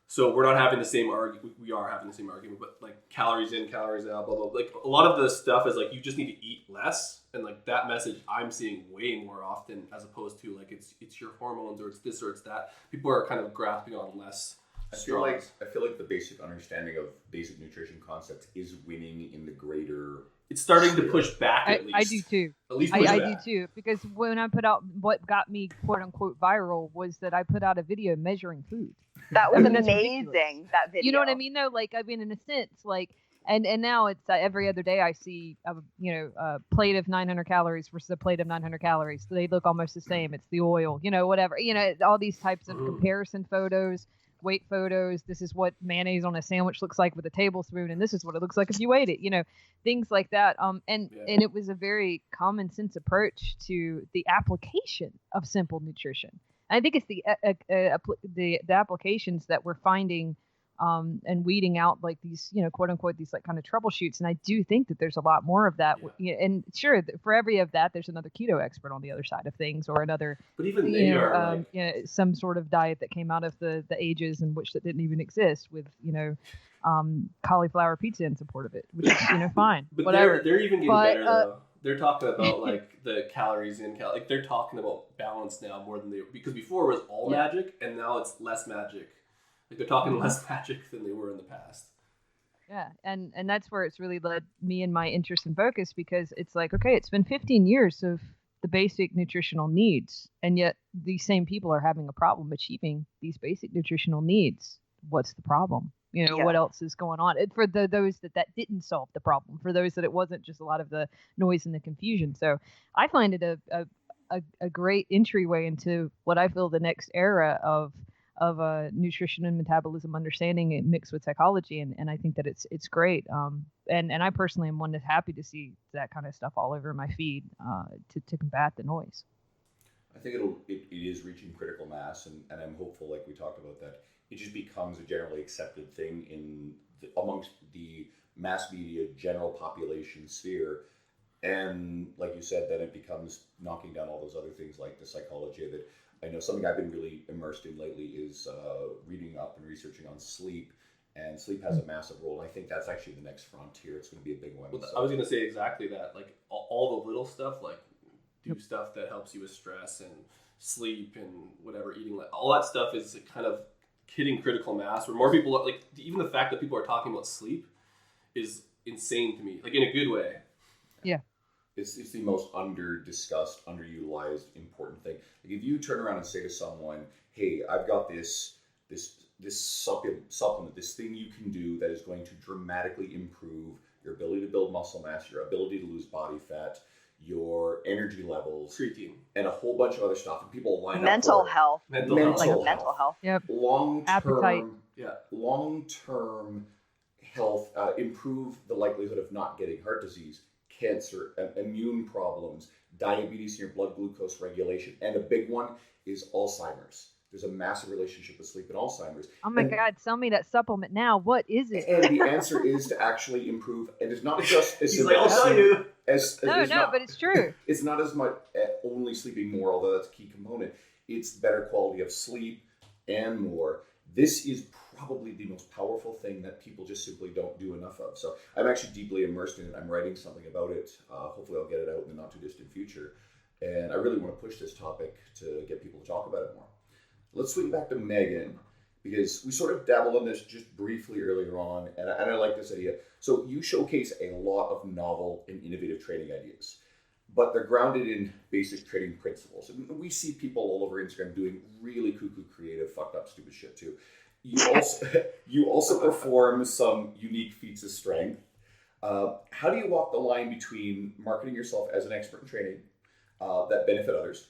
Speaker 5: So we're not having the same argument. We are having the same argument, but like calories in, calories out, blah, blah, blah. Like a lot of the stuff is like, you just need to eat less. And like that message I'm seeing way more often, as opposed to like, it's your hormones or it's this or it's that. People are kind of grasping on less.
Speaker 1: I feel like the basic understanding of basic nutrition concepts is winning in the greater.
Speaker 5: It's starting to push back at least.
Speaker 3: I do too.
Speaker 5: At least
Speaker 3: I do too. Because when I put out, what got me quote unquote viral was that I put out a video measuring food.
Speaker 4: That was amazing, that video.
Speaker 3: You know what I mean though? Like, I mean, in a sense, like, and now it's every other day I see a plate of 900 calories versus a plate of 900 calories. They look almost the same. It's the oil, whatever, all these types of comparison photos, weight photos. This is what mayonnaise on a sandwich looks like with a tablespoon, and this is what it looks like if you ate it, things like that. And it was a very common sense approach to the application of simple nutrition. And I think it's the applications that we're finding and weeding out like these, quote unquote, these like kind of troubleshoots. And I do think that there's a lot more of that. Yeah. And sure, for every of that, there's another keto expert on the other side of things, or another,
Speaker 5: but even they are
Speaker 3: some sort of diet that came out of the ages in which that didn't even exist with, cauliflower pizza in support of it, which is, fine.
Speaker 5: But
Speaker 3: whatever.
Speaker 5: They're even getting better though. They're talking about like the calories in, like they're talking about balance now more than because before it was all magic and now it's less magic. Like they're talking less magic than they were in the past.
Speaker 3: Yeah, and that's where it's really led me in my interest and focus, because it's like, okay, it's been 15 years of the basic nutritional needs, and yet these same people are having a problem achieving these basic nutritional needs. What's the problem? what else is going on. For those that didn't solve the problem, for those that it wasn't just a lot of the noise and the confusion. So I find it a great entryway into what I feel the next era of nutrition and metabolism understanding it mixed with psychology, and I think that it's great. And I personally am one that's happy to see that kind of stuff all over my feed to combat the noise.
Speaker 1: I think it is reaching critical mass, and I'm hopeful, like we talked about, that it just becomes a generally accepted thing amongst the mass media general population sphere. And like you said, then it becomes knocking down all those other things like the psychology of it. I know something I've been really immersed in lately is reading up and researching on sleep, and sleep has a massive role. And I think that's actually the next frontier. It's going to be a big one.
Speaker 5: Well, I was going to say exactly that. Like all the little stuff, like do stuff that helps you with stress and sleep and whatever, eating, like all that stuff is kind of hitting critical mass where more people, like even the fact that people are talking about sleep is insane to me, like in a good way.
Speaker 3: Yeah.
Speaker 1: It's the most under-discussed, underutilized, important thing. Like if you turn around and say to someone, hey, I've got this supplement, this thing you can do that is going to dramatically improve your ability to build muscle mass, your ability to lose body fat, your energy levels,
Speaker 5: creatine,
Speaker 1: and a whole bunch of other stuff. And people line
Speaker 4: mental
Speaker 1: up for
Speaker 4: health.
Speaker 1: mental health.
Speaker 3: Yep.
Speaker 1: Long-term
Speaker 3: Appetite.
Speaker 1: Health, improve the likelihood of not getting heart disease, cancer, immune problems, diabetes, and your blood glucose regulation. And a big one is Alzheimer's. There's a massive relationship with sleep and Alzheimer's.
Speaker 3: Oh my God, sell me that supplement now. What is it?
Speaker 1: And the answer is to actually improve. And it's not just as
Speaker 5: He's like, I'll tell you.
Speaker 3: But it's true.
Speaker 1: It's not as much only sleeping more, although that's a key component. It's better quality of sleep and more. This is probably the most powerful thing that people just simply don't do enough of. So I'm actually deeply immersed in it. I'm writing something about it. Hopefully I'll get it out in the not too distant future. And I really want to push this topic to get people to talk about it more. Let's swing back to Meghan, because we sort of dabbled on this just briefly earlier on, and I like this idea. So you showcase a lot of novel and innovative training ideas, but they're grounded in basic training principles. And we see people all over Instagram doing really cuckoo, creative, fucked up, stupid shit too. You also perform some unique feats of strength. How do you walk the line between marketing yourself as an expert in training that benefit others,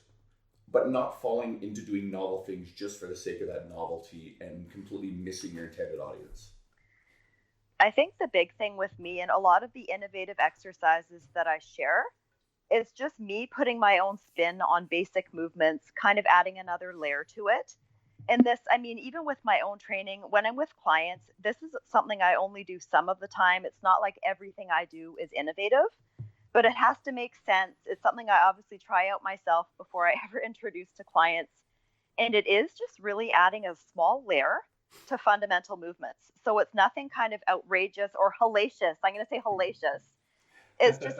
Speaker 1: but not falling into doing novel things just for the sake of that novelty and completely missing your intended audience?
Speaker 4: I think the big thing with me and a lot of the innovative exercises that I share is just me putting my own spin on basic movements, kind of adding another layer to it. And this, I mean, even with my own training, when I'm with clients, this is something I only do some of the time. It's not like everything I do is innovative, but it has to make sense. It's something I obviously try out myself before I ever introduce to clients. And it is just really adding a small layer to fundamental movements. So it's nothing kind of outrageous or hellacious. I'm going to say hellacious. It's just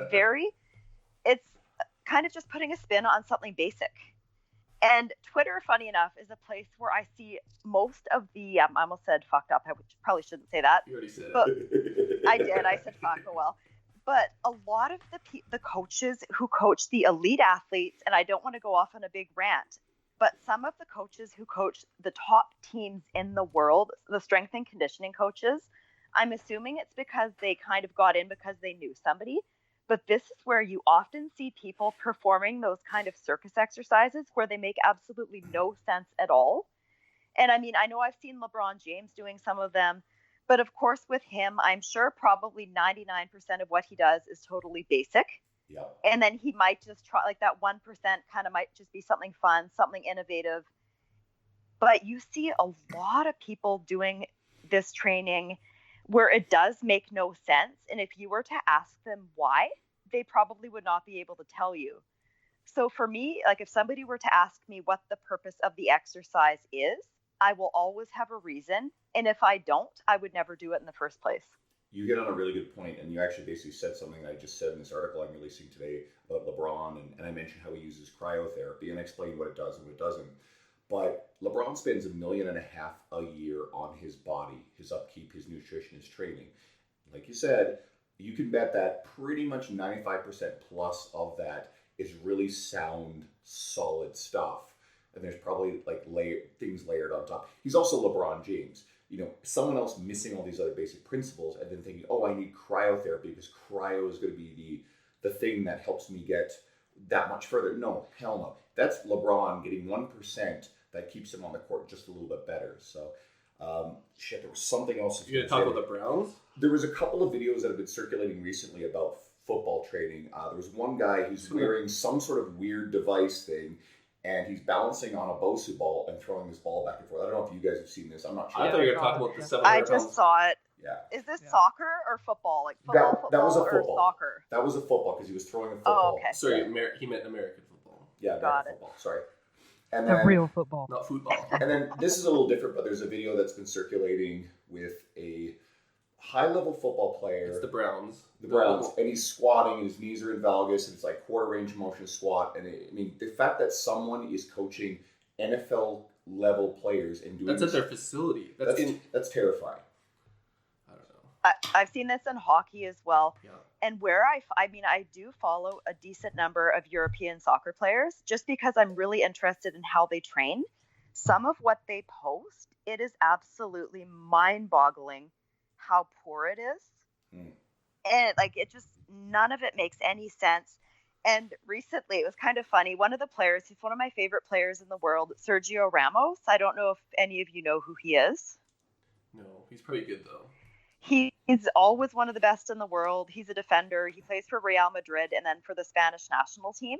Speaker 4: it's kind of just putting a spin on something basic. And Twitter, funny enough, is a place where I see most of the, I almost said fucked up. I probably shouldn't say that.
Speaker 5: You already said
Speaker 4: but
Speaker 5: it.
Speaker 4: I did. I said fuck, oh well. But a lot of the coaches who coach the elite athletes, and I don't want to go off on a big rant, but some of the coaches who coach the top teams in the world, the strength and conditioning coaches, I'm assuming it's because they kind of got in because they knew somebody. But this is where you often see people performing those kind of circus exercises where they make absolutely no sense at all. And I mean, I know I've seen LeBron James doing some of them, but of course with him, I'm sure probably 99% of what he does is totally basic.
Speaker 1: Yeah.
Speaker 4: And then he might just try, like that 1% kind of might just be something fun, something innovative. But you see a lot of people doing this training where it does make no sense. And if you were to ask them why, they probably would not be able to tell you. So for me, like if somebody were to ask me what the purpose of the exercise is, I will always have a reason. And if I don't, I would never do it in the first place.
Speaker 1: You hit on a really good point, and you actually basically said something I just said in this article I'm releasing today about LeBron, and I mentioned how he uses cryotherapy, and I explained what it does and what it doesn't. But LeBron spends $1.5 million a year on his body, his upkeep, his nutrition, his training. Like you said, you can bet that pretty much 95% plus of that is really sound, solid stuff. And there's probably like things layered on top. He's also LeBron James. someone else missing all these other basic principles and then thinking, oh, I need cryotherapy because cryo is going to be the thing that helps me get that much further. No, hell no. That's LeBron getting 1% that keeps him on the court just a little bit better. So, there was something else.
Speaker 5: You going to talk about the Browns?
Speaker 1: There was a couple of videos that have been circulating recently about football training. There was one guy who's wearing some sort of weird device thing, and he's balancing on a Bosu ball and throwing this ball back and forth. I don't know if you guys have seen this. I'm not sure.
Speaker 5: I thought you were going to talk about the 700
Speaker 4: I just saw it.
Speaker 1: Yeah.
Speaker 4: Is this soccer or football? Like football,
Speaker 1: that was a
Speaker 4: or
Speaker 1: football.
Speaker 4: soccer?
Speaker 1: That was a football because he was throwing a football.
Speaker 4: Oh, okay.
Speaker 5: Sorry, he meant American football.
Speaker 1: Yeah,
Speaker 4: Got
Speaker 1: American football. Sorry. And
Speaker 3: The
Speaker 1: then,
Speaker 3: real football.
Speaker 5: Not football.
Speaker 1: And then this is a little different, but there's a video that's been circulating with a high-level football player.
Speaker 5: It's the Browns.
Speaker 1: The Browns, and he's squatting, and his knees are in valgus, and it's like quarter range of motion squat. And the fact that someone is coaching NFL level players and doing
Speaker 5: that's at their facility.
Speaker 1: That's terrifying.
Speaker 5: I don't know.
Speaker 4: I've seen this in hockey as well.
Speaker 5: Yeah.
Speaker 4: And where I do follow a decent number of European soccer players just because I'm really interested in how they train. Some of what they post, it is absolutely mind-boggling how poor it is. And none of it makes any sense. And recently, it was kind of funny. One of the players, he's one of my favorite players in the world, Sergio Ramos. I don't know if any of you know who he is.
Speaker 5: No, he's pretty good though.
Speaker 4: He's always one of the best in the world. He's a defender. He plays for Real Madrid and then for the Spanish national team.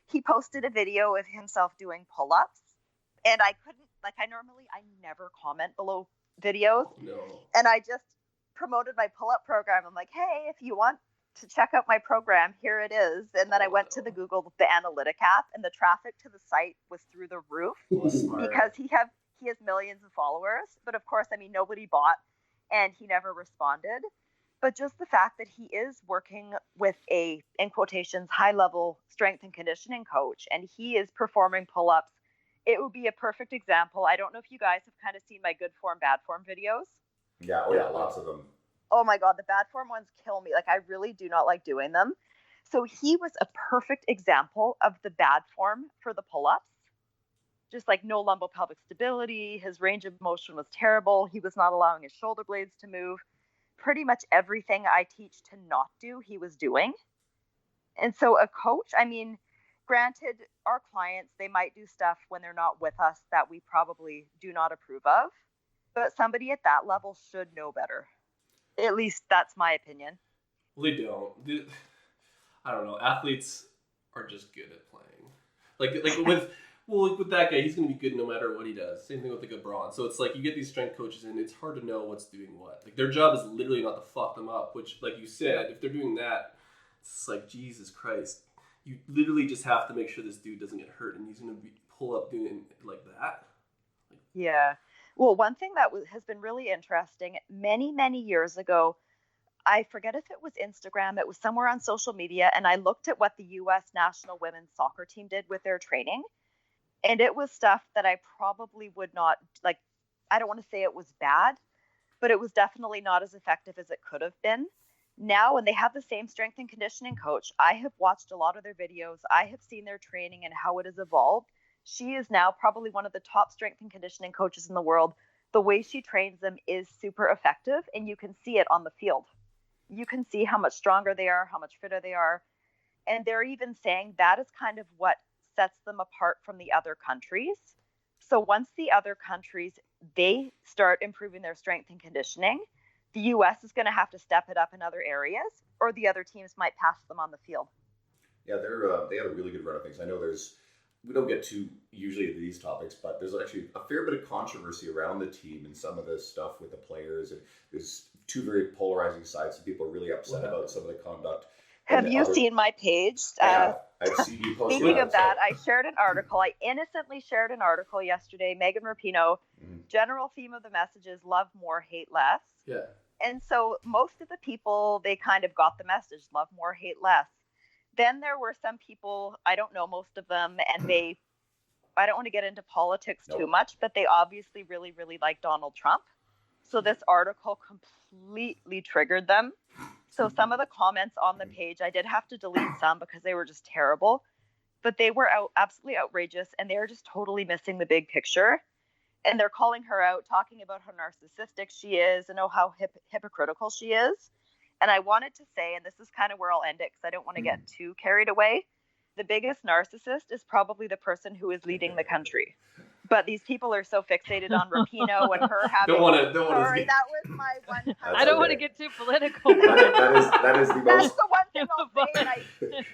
Speaker 4: He posted a video of himself doing pull-ups. And I never comment below videos.
Speaker 5: Oh, no.
Speaker 4: And I just promoted my pull-up program. I'm like, hey, if you want to check out my program, here it is. And then I went to the Analytic app, and the traffic to the site was through the roof because he has millions of followers. But of course, nobody bought, and he never responded. But just the fact that he is working with a, in quotations, high-level strength and conditioning coach, and he is performing pull-ups, it would be a perfect example. I don't know if you guys have kind of seen my good form, bad form videos.
Speaker 1: Yeah, lots of them.
Speaker 4: Oh my God, the bad form ones kill me. I really do not like doing them. So he was a perfect example of the bad form for the pull-ups. Just no lumbopelvic stability. His range of motion was terrible. He was not allowing his shoulder blades to move. Pretty much everything I teach to not do, he was doing. And so a coach, granted, our clients, they might do stuff when they're not with us that we probably do not approve of. But somebody at that level should know better. At least that's my opinion.
Speaker 5: Well, they don't. I don't know. Athletes are just good at playing. With that guy, he's going to be good no matter what he does. Same thing with LeBron. So it's you get these strength coaches, and it's hard to know what's doing what. Their job is literally not to fuck them up. Which, like you said, if they're doing that, it's Jesus Christ. You literally just have to make sure this dude doesn't get hurt, and he's going to pull up doing like that.
Speaker 4: Yeah. Well, one thing that has been really interesting, many, many years ago, I forget if it was Instagram, it was somewhere on social media, and I looked at what the U.S. national women's soccer team did with their training, and it was stuff that I probably would not, I don't want to say it was bad, but it was definitely not as effective as it could have been. Now, when they have the same strength and conditioning coach, I have watched a lot of their videos, I have seen their training and how it has evolved. She is now probably one of the top strength and conditioning coaches in the world. The way she trains them is super effective, and you can see it on the field. You can see how much stronger they are, how much fitter they are. And they're even saying that is kind of what sets them apart from the other countries. So once the other countries, they start improving their strength and conditioning, the U.S. is going to have to step it up in other areas, or the other teams might pass them on the field.
Speaker 1: Yeah, they had a really good run of things. I know we don't get to usually these topics, but there's actually a fair bit of controversy around the team and some of the stuff with the players. And there's two very polarizing sides. Some people are really upset about some of the conduct.
Speaker 4: Have you seen my page?
Speaker 1: I've seen you post.
Speaker 4: Speaking of that, I shared an article. I innocently shared an article yesterday. Meghan Rapinoe, general theme of the message is love more, hate less.
Speaker 5: Yeah.
Speaker 4: And so most of the people, they kind of got the message, love more, hate less. Then there were some people, I don't know most of them, and I don't want to get into politics too much, but they obviously really, really like Donald Trump. So this article completely triggered them. So some of the comments on the page, I did have to delete some because they were just terrible, but they were absolutely outrageous, and they were just totally missing the big picture. and they're calling her out, talking about how narcissistic she is and how hypocritical she is. And I wanted to say, and this is kind of where I'll end it because I don't want to get too carried away, the biggest narcissist is probably the person who is leading the country. But these people are so fixated on Rapinoe and her having. Sorry, that was my one.
Speaker 3: I don't want to get too political.
Speaker 1: that is the most.
Speaker 4: That's the one thing I'll say.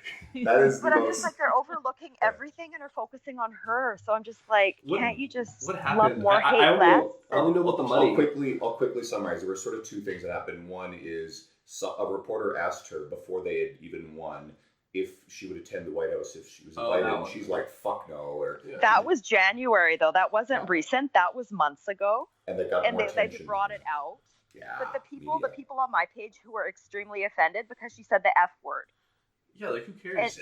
Speaker 1: That is the
Speaker 4: but
Speaker 1: most.
Speaker 4: I'm just like, they're overlooking everything and are focusing on her. So I'm just like, can't you just love more, hate less?
Speaker 5: I only know about the money.
Speaker 1: I'll quickly summarize. There were sort of two things that happened. One is a reporter asked her before they had even won if she would attend the White House if she was invited, and she's like, "Fuck no." Or
Speaker 4: that was January though. That wasn't recent. That was months ago.
Speaker 1: And they got more attention.
Speaker 4: They brought it out.
Speaker 1: Yeah.
Speaker 4: But the people on my page who were extremely offended because she said the F word.
Speaker 5: Yeah, like who cares?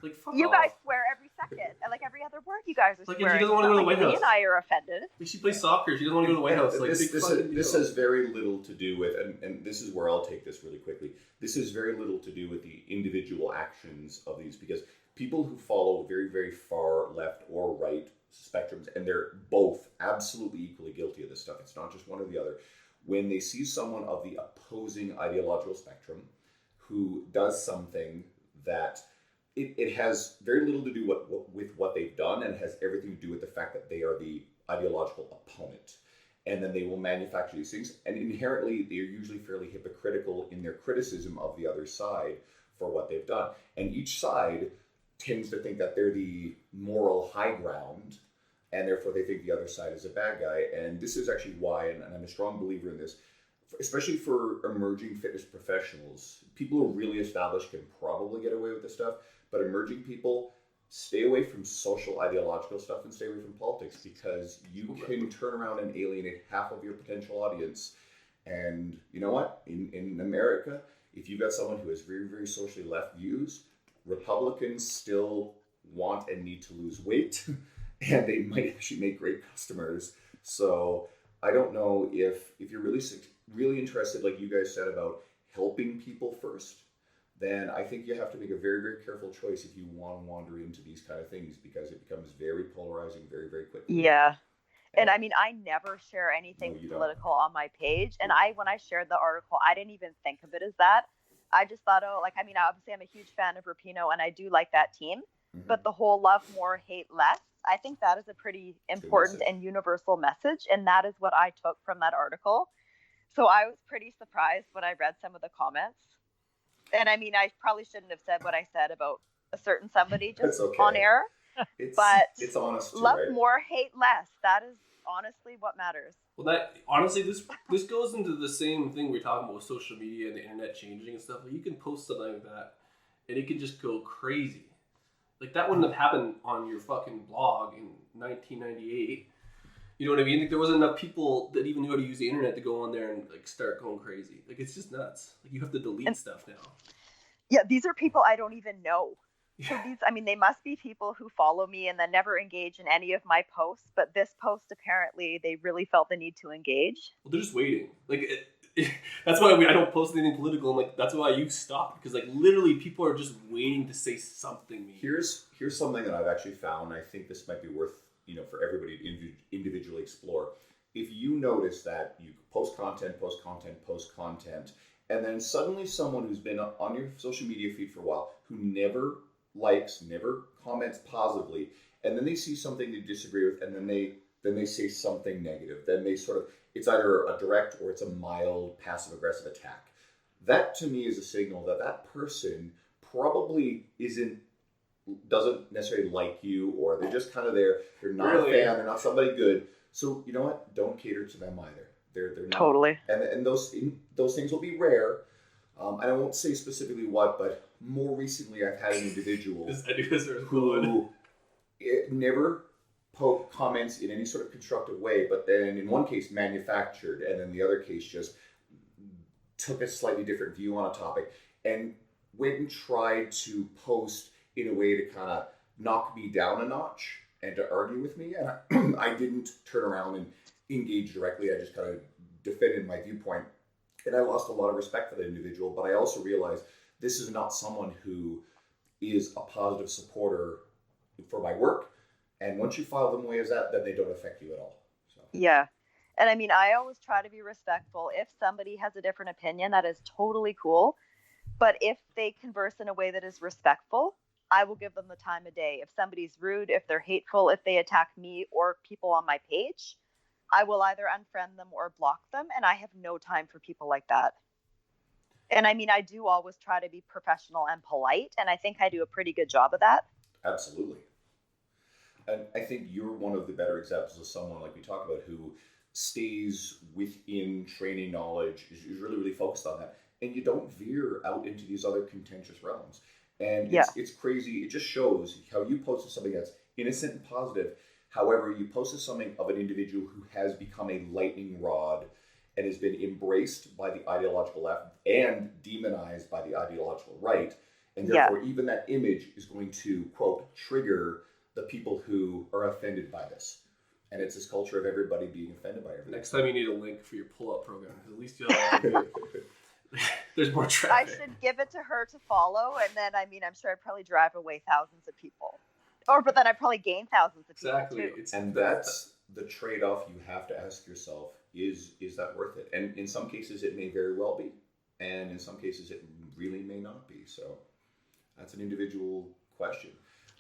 Speaker 5: Like, fuck
Speaker 4: you
Speaker 5: off.
Speaker 4: guys swear every second, and like every other word you guys are
Speaker 5: like,
Speaker 4: swearing.
Speaker 5: She doesn't want to go to the White House.
Speaker 4: Leigh and I are offended.
Speaker 5: Like, she plays soccer. She doesn't want to go to the White House. Like,
Speaker 1: this has very little to do with, and this is where I'll take this really quickly. This has very little to do with the individual actions of these, because people who follow very, very far left or right spectrums, and they're both absolutely equally guilty of this stuff. It's not just one or the other. When they see someone of the opposing ideological spectrum who does something that it has very little to do with what they've done, and has everything to do with the fact that they are the ideological opponent. And then they will manufacture these things. And inherently, they're usually fairly hypocritical in their criticism of the other side for what they've done. And each side tends to think that they're the moral high ground, and therefore they think the other side is a bad guy. And this is actually why, and I'm a strong believer in this, especially for emerging fitness professionals, people who are really established can probably get away with this stuff. But emerging people, stay away from social ideological stuff and stay away from politics, because you can turn around and alienate half of your potential audience. And you know what? In America, if you've got someone who has very, very socially left views, Republicans still want and need to lose weight, and they might actually make great customers. So I don't know if you're really interested, like you guys said, about helping people first, then I think you have to make a very, very careful choice if you want to wander into these kind of things, because it becomes very polarizing very, very quickly.
Speaker 4: Yeah. And I mean, I never share anything political on my page. And when I shared the article, I didn't even think of it as that. I just thought, obviously I'm a huge fan of Rapinoe and I do like that team, but the whole love more, hate less, I think that is a pretty important and universal message. And that is what I took from that article. So I was pretty surprised when I read some of the comments. And I mean, I probably shouldn't have said what I said about a certain somebody just on air.
Speaker 1: It's honest too,
Speaker 4: love
Speaker 1: right?
Speaker 4: more, hate less. That is honestly what matters.
Speaker 5: Well, that honestly, this goes into the same thing we're talking about with social media and the internet changing and stuff. Like, you can post something like that, and it can just go crazy. Like, that wouldn't have happened on your fucking blog in 1998. You know what I mean? Like, there wasn't enough people that even knew how to use the internet to go on there and like start going crazy. Like, it's just nuts. Like, you have to delete stuff now.
Speaker 4: Yeah, these are people I don't even know. So they must be people who follow me and then never engage in any of my posts. But this post, apparently, they really felt the need to engage.
Speaker 5: Well, they're just waiting. Like, that's why I don't post anything political. I'm like, that's why you stopped, because like literally people are just waiting to say something mean.
Speaker 1: Here's something that I've actually found. I think this might be worth for everybody to individually explore. If you notice that you post content, and then suddenly someone who's been on your social media feed for a while, who never likes, never comments positively, and then they see something they disagree with, and then they say something negative, then they sort of, it's either a direct or it's a mild passive aggressive attack. That to me is a signal that person probably doesn't necessarily like you, or they're just kind of there. They're not a fan. They're not somebody good. So you know what? Don't cater to them either. They're not.
Speaker 4: Totally.
Speaker 1: And those things will be rare. And I won't say specifically what, but more recently I've had an individual who never comments in any sort of constructive way, but then in one case manufactured, and in the other case just took a slightly different view on a topic and went and tried to post in a way to kind of knock me down a notch and to argue with me. And I didn't turn around and engage directly. I just kind of defended my viewpoint. And I lost a lot of respect for the individual, but I also realized this is not someone who is a positive supporter for my work. And once you file them away as that, then they don't affect you at all. So.
Speaker 4: Yeah. And I mean, I always try to be respectful. If somebody has a different opinion, that is totally cool. But if they converse in a way that is respectful, I will give them the time of day. If somebody's rude, if they're hateful, if they attack me or people on my page, I will either unfriend them or block them. And I have no time for people like that. And I mean, I do always try to be professional and polite. And I think I do a pretty good job of that.
Speaker 1: Absolutely. And I think you're one of the better examples of someone like we talk about who stays within training knowledge, is really, really focused on that. And you don't veer out into these other contentious realms. And it's crazy. It just shows how you posted something that's innocent and positive. However, you posted something of an individual who has become a lightning rod and has been embraced by the ideological left and demonized by the ideological right. And therefore, even that image is going to, quote, trigger the people who are offended by this. And it's this culture of everybody being offended by everything.
Speaker 5: Next time you need a link for your pull-up program, at least you'll have there's more traffic.
Speaker 4: I should give it to her to follow, and then, I mean, I'm sure I'd probably drive away thousands of people. But then I'd probably gain thousands of people, too.
Speaker 1: And that's the trade-off you have to ask yourself, is that worth it? And in some cases, it may very well be. And in some cases, it really may not be. So that's an individual question.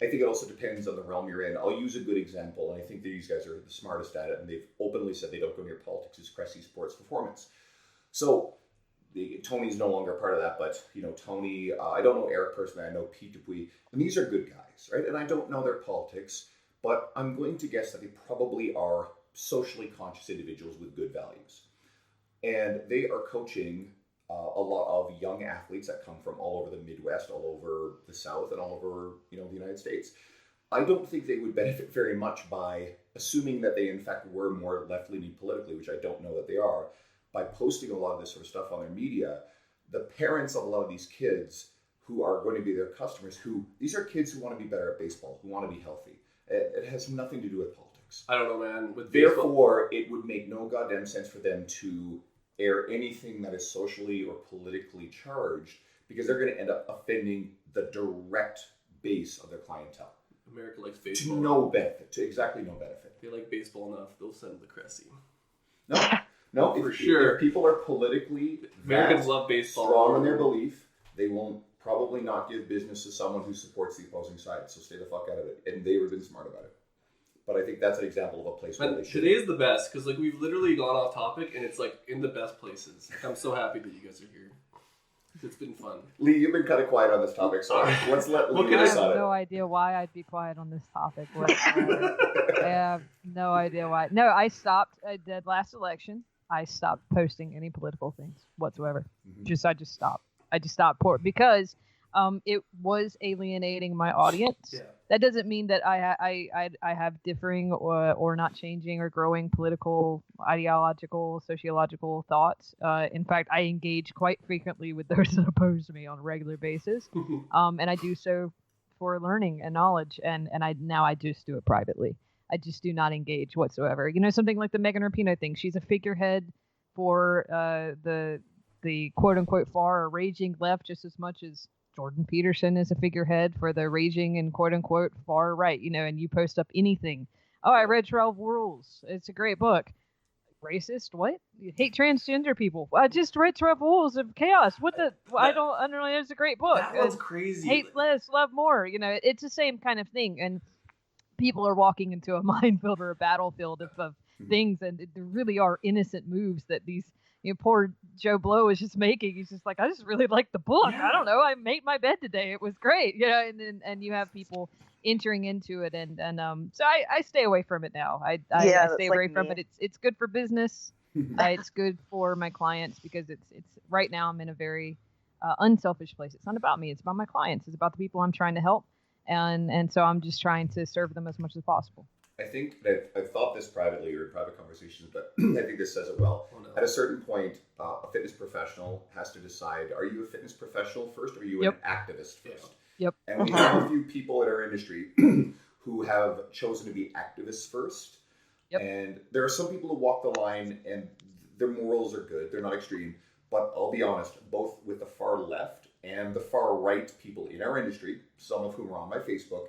Speaker 1: I think it also depends on the realm you're in. I'll use a good example, and I think these guys are the smartest at it, and they've openly said they don't go near politics, is Cressy Sports Performance. So Tony's no longer part of that, but Tony, I don't know Eric personally, I know Pete Dupuis, and these are good guys, right? And I don't know their politics, but I'm going to guess that they probably are socially conscious individuals with good values. And they are coaching a lot of young athletes that come from all over the Midwest, all over the South, and all over the United States. I don't think they would benefit very much by assuming that they in fact were more left-leaning politically, which I don't know that they are, by posting a lot of this sort of stuff on their media. The parents of a lot of these kids who are going to be their customers, these are kids who want to be better at baseball, who want to be healthy. It has nothing to do with politics.
Speaker 5: I don't know, man.
Speaker 1: Therefore, it would make no goddamn sense for them to air anything that is socially or politically charged, because they're going to end up offending the direct base of their clientele.
Speaker 5: America likes baseball.
Speaker 1: To no benefit. To exactly no benefit.
Speaker 5: They like baseball enough, they'll send the Cressy.
Speaker 1: No,
Speaker 5: for sure.
Speaker 1: If people are politically
Speaker 5: Americans love baseball.
Speaker 1: Strong in their belief, they won't probably not give business to someone who supports the opposing side. So stay the fuck out of it. And they would have been smart about it. But I think that's an example of a place where they should.
Speaker 5: Today's the best, because we've literally gone off topic, and it's in the best places. I'm so happy that you guys are here. It's been fun.
Speaker 1: Leigh, you've been kind of quiet on this topic, so let's let Leigh
Speaker 3: decide. I have no idea why I'd be quiet on this topic. I have no idea why. No, I did last election. I stopped posting any political things whatsoever. Mm-hmm. I just stopped. Because it was alienating my audience. Yeah. That doesn't mean that I have differing or not changing or growing political, ideological, sociological thoughts. In fact, I engage quite frequently with those that oppose me on a regular basis, and I do so for learning and knowledge. And I just do it privately. I just do not engage whatsoever. Something like the Meghan Rapinoe thing. She's a figurehead for the quote unquote far or raging left just as much as Jordan Peterson is a figurehead for the raging and quote unquote far right, and you post up anything. Oh, I read 12 Rules. It's a great book. Racist? What? You hate transgender people. I just read 12 Rules of Chaos. What the? I don't understand. It's a great book.
Speaker 5: That one's crazy.
Speaker 3: Hate less, love more. It's the same kind of thing. And people are walking into a minefield or a battlefield of things, and there really are innocent moves that these poor Joe Blow is just making. He's just like, I just really like the book. Yeah. I don't know. I made my bed today. It was great. And you have people entering into it. And so I stay away from it now. I stay away from it. It's good for business. It's good for my clients because it's right now I'm in a very unselfish place. It's not about me. It's about my clients. It's about the people I'm trying to help. And so I'm just trying to serve them as much as possible.
Speaker 1: I think that I've thought this privately or in private conversations, but I think this says it well. Oh, no. At a certain point, a fitness professional has to decide, are you a fitness professional first or are you an activist first?
Speaker 3: Yep.
Speaker 1: And we have a few people in our industry who have chosen to be activists first. Yep. And there are some people who walk the line and their morals are good. They're not extreme. But I'll be honest, both with the far left and the far right people in our industry, some of whom are on my Facebook,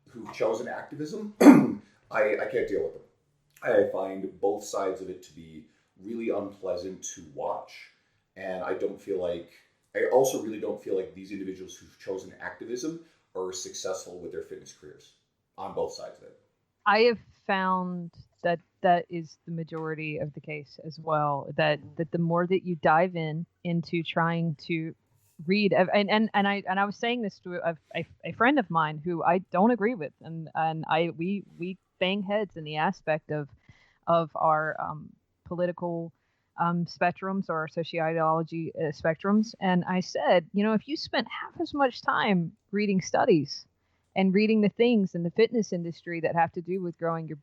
Speaker 1: who've chosen activism, I can't deal with them. I find both sides of it to be really unpleasant to watch. And I also really don't feel like these individuals who've chosen activism are successful with their fitness careers on both sides of it.
Speaker 3: I have found that is the majority of the case as well. That the more that you dive into trying to read, and I was saying this to a friend of mine who I don't agree with, and we bang heads in the aspect of our political spectrums or our sociology spectrums. And I said, if you spent half as much time reading studies and reading the things in the fitness industry that have to do with growing your,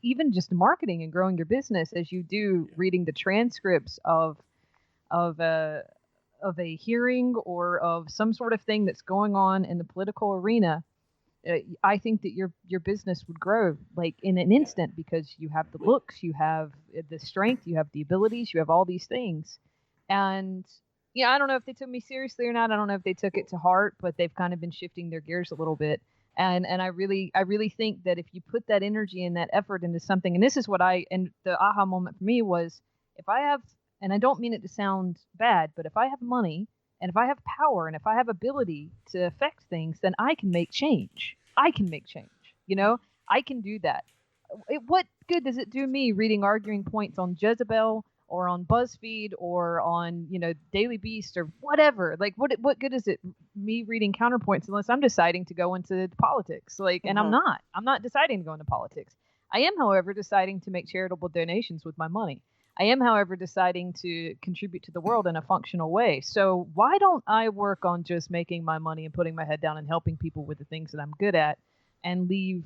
Speaker 3: even just marketing and growing your business as you do reading the transcripts of a hearing or of some sort of thing that's going on in the political arena, I think that your business would grow like in an instant, because you have the looks, you have the strength, you have the abilities, you have all these things. And I don't know if they took me seriously or not. I don't know if they took it to heart, but they've kind of been shifting their gears a little bit. And I really think that if you put that energy and that effort into something, and this is and the aha moment for me was, if I have, and I don't mean it to sound bad, but if I have money and if I have power and if I have ability to affect things, then I can make change. I can make change. I can do that. What good does it do me reading arguing points on Jezebel or on BuzzFeed or on, Daily Beast or whatever? Like, what good is it me reading counterpoints unless I'm deciding to go into politics? And I'm not deciding to go into politics. I am, however, deciding to make charitable donations with my money. I am, however, deciding to contribute to the world in a functional way. So why don't I work on just making my money and putting my head down and helping people with the things that I'm good at, and leave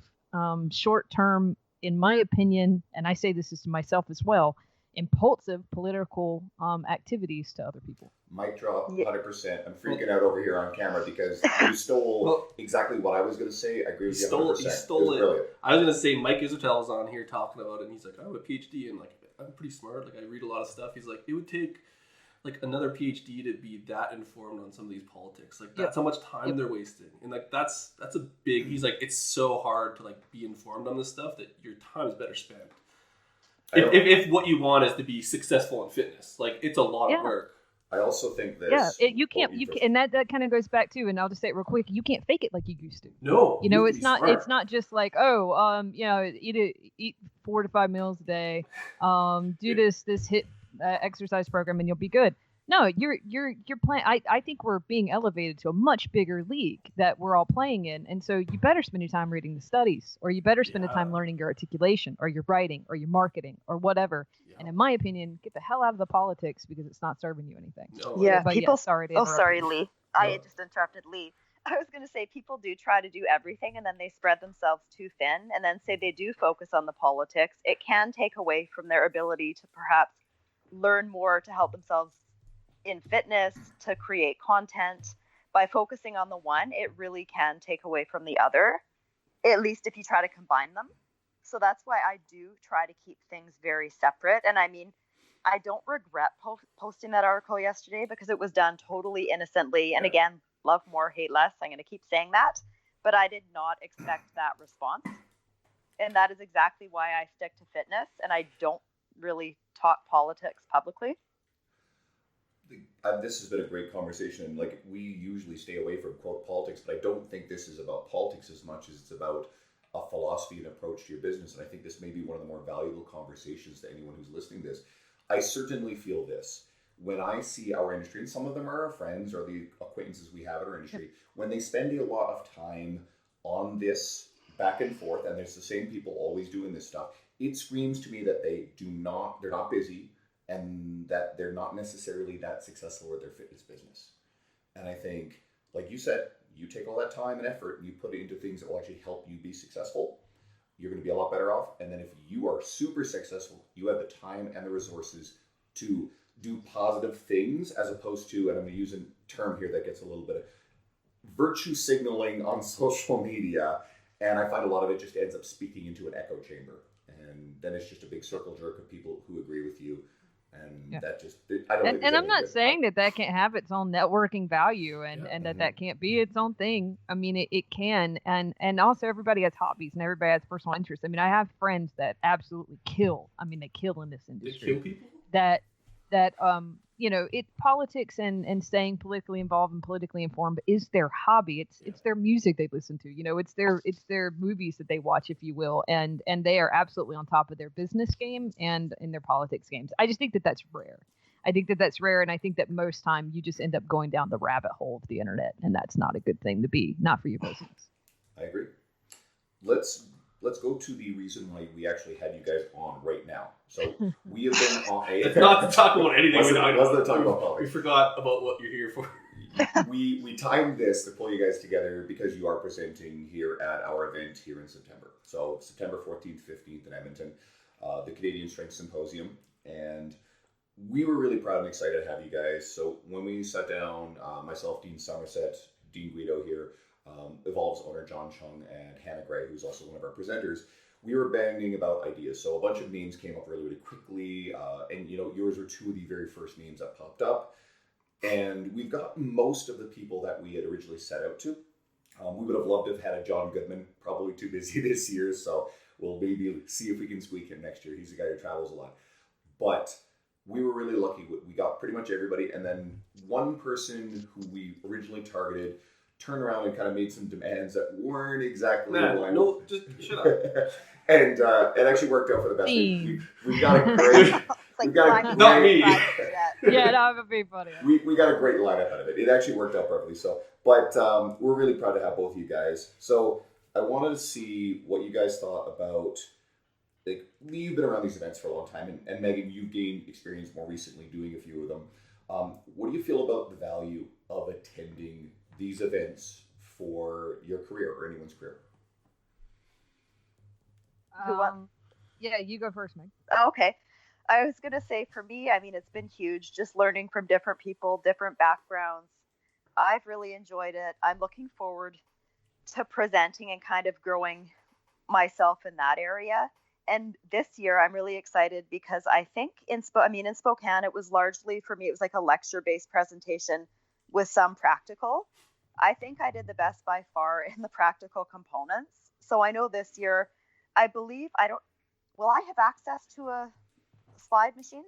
Speaker 3: short-term, in my opinion, and I say this is to myself as well, impulsive political activities to other people.
Speaker 1: Mic drop, 100%. I'm freaking out over here on camera because you stole exactly what I was going to say. I agree with you 100%.
Speaker 5: He stole it.
Speaker 1: Brilliant.
Speaker 5: I was going to say, Mike Israetel is on here talking about it, and he's like, I have a PhD, and I'm pretty smart. I read a lot of stuff. He's like, it would take another PhD to be that informed on some of these politics. That's how much time they're wasting. And that's a big. He's like, it's so hard to be informed on this stuff that your time is better spent. If what you want is to be successful in fitness, it's a lot of work.
Speaker 1: I also think this.
Speaker 3: You can't, and that kind of goes back to, and I'll just say it real quick, you can't fake it like you used to.
Speaker 5: No,
Speaker 3: it's not just like, eat 4 to 5 meals a day, do this HIIT exercise program and you'll be good. No, you're playing. I think we're being elevated to a much bigger league that we're all playing in, and so you better spend your time reading the studies, or you better spend the time learning your articulation, or your writing, or your marketing, or whatever. Yeah. And in my opinion, get the hell out of the politics because it's not serving you anything.
Speaker 4: No. Yeah, people. Sorry, Leigh. No. I just interrupted Leigh. I was going to say, people do try to do everything, and then they spread themselves too thin, and then say they do focus on the politics. It can take away from their ability to perhaps learn more to help themselves in fitness, to create content. By focusing on the one, it really can take away from the other, at least if you try to combine them. So that's why I do try to keep things very separate. And I mean, I don't regret posting that article yesterday because it was done totally innocently. And again, love more, hate less. I'm going to keep saying that. But I did not expect that response. And that is exactly why I stick to fitness and I don't really talk politics publicly.
Speaker 1: This has been a great conversation, and we usually stay away from quote politics, but I don't think this is about politics as much as it's about a philosophy and approach to your business. And I think this may be one of the more valuable conversations to anyone who's listening to this. I certainly feel this when I see our industry, and some of them are our friends or the acquaintances we have in our industry, when they spend a lot of time on this back and forth, and there's the same people always doing this stuff, it screams to me that they're not busy, and that they're not necessarily that successful with their fitness business. And I think, like you said, you take all that time and effort and you put it into things that will actually help you be successful, you're going to be a lot better off. And then if you are super successful, you have the time and the resources to do positive things, as opposed to, and I'm going to use a term here that gets a little bit of virtue signaling on social media. And I find a lot of it just ends up speaking into an echo chamber. And then it's just a big circle jerk of people who agree with you And
Speaker 3: Yeah.
Speaker 1: that just, I don't think
Speaker 3: And
Speaker 1: there's
Speaker 3: I'm
Speaker 1: anything
Speaker 3: not
Speaker 1: good.
Speaker 3: saying that can't have its own networking value and,
Speaker 5: Yeah.
Speaker 3: and that can't be its own thing. I mean, it can. And also everybody has hobbies and everybody has personal interests. I mean, I have friends that absolutely kill. I mean, they kill in this
Speaker 5: They
Speaker 3: industry.
Speaker 5: kill people?
Speaker 3: That it politics and staying politically involved and politically informed is their hobby. It's their music they listen to. It's their movies that they watch, if you will, and they are absolutely on top of their business game and in their politics games. I just think that that's rare. I think that that's rare, and I think that most time you just end up going down the rabbit hole of the internet, and that's not a good thing to be, not for your business.
Speaker 1: I agree. Let's go to the reason why we actually had you guys on right now. So we have been on.
Speaker 5: It's not to talk about anything.
Speaker 1: Wasn't to talk about
Speaker 5: We
Speaker 1: politics.
Speaker 5: forgot about what you're here for.
Speaker 1: We timed this to pull you guys together because you are presenting here at our event here in September. So September 14th, 15th in Edmonton, the Canadian Strength Symposium, and we were really proud and excited to have you guys. So when we sat down, myself, Dean Somerset, Dean Guido here, Evolve's owner John Chung, and Hannah Gray, who's also one of our presenters, we were banging about ideas. So a bunch of names came up really quickly, and yours were two of the very first names that popped up. And we've got most of the people that we had originally set out to. We would have loved to have had a John Goodman, probably too busy this year, so we'll maybe see if we can squeak him next year. He's the guy who travels a lot. But we were really lucky. We got pretty much everybody, and then one person who we originally targeted turned around and kind of made some demands that weren't exactly aligned.
Speaker 5: No, just shut up.
Speaker 1: And it actually worked out for the best.
Speaker 3: Dean.
Speaker 1: We've got a great...
Speaker 4: It's
Speaker 1: We've got a
Speaker 5: Not me.
Speaker 3: Yeah, that would be funny.
Speaker 1: We got a great lineup out of it. It actually worked out perfectly. So, but we're really proud to have both of you guys. So I wanted to see what you guys thought about. Like, Leigh, you've been around these events for a long time, and Meghan, you've gained experience more recently doing a few of them. What do you feel about the value of attending these events for your career or anyone's career?
Speaker 3: Yeah, you go first, Meg.
Speaker 4: Okay. I was going to say, for me, I mean, it's been huge just learning from different people, different backgrounds. I've really enjoyed it. I'm looking forward to presenting and kind of growing myself in that area. And this year, I'm really excited because I think in Spokane, it was largely, for me, it was like a lecture-based presentation with some practical. I think I did the best by far in the practical components. So I know this year, I believe, will I have access to a slide machine?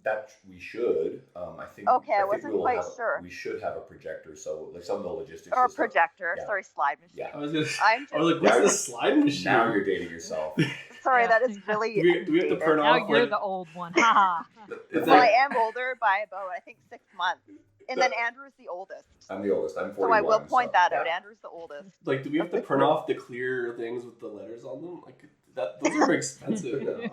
Speaker 1: That we should. I think.
Speaker 4: Okay, I
Speaker 1: think
Speaker 4: wasn't
Speaker 1: we'll
Speaker 4: quite
Speaker 1: have,
Speaker 4: sure.
Speaker 1: We should have a projector, so like some of the logistics.
Speaker 4: Or a
Speaker 1: and stuff.
Speaker 4: projector.
Speaker 1: Yeah.
Speaker 4: Sorry, slide machine.
Speaker 1: Yeah.
Speaker 5: I was like,
Speaker 4: I'm
Speaker 5: what's this slide machine?
Speaker 1: Now you're dating yourself.
Speaker 4: sorry,
Speaker 3: Yeah.
Speaker 4: that is really.
Speaker 5: Do we have to print
Speaker 3: Now
Speaker 5: off?
Speaker 3: you're
Speaker 5: like,
Speaker 3: the old one. Ha
Speaker 5: is
Speaker 4: Well, I
Speaker 5: that,
Speaker 4: am older by about, I think, 6 months. And then Andrew's the oldest.
Speaker 1: I'm the oldest. I'm 41.
Speaker 4: So I will point
Speaker 1: so,
Speaker 4: that out.
Speaker 1: yeah.
Speaker 4: Andrew's the oldest.
Speaker 5: like, do we have to print off the clear things with the letters on them? Like that, those are expensive now.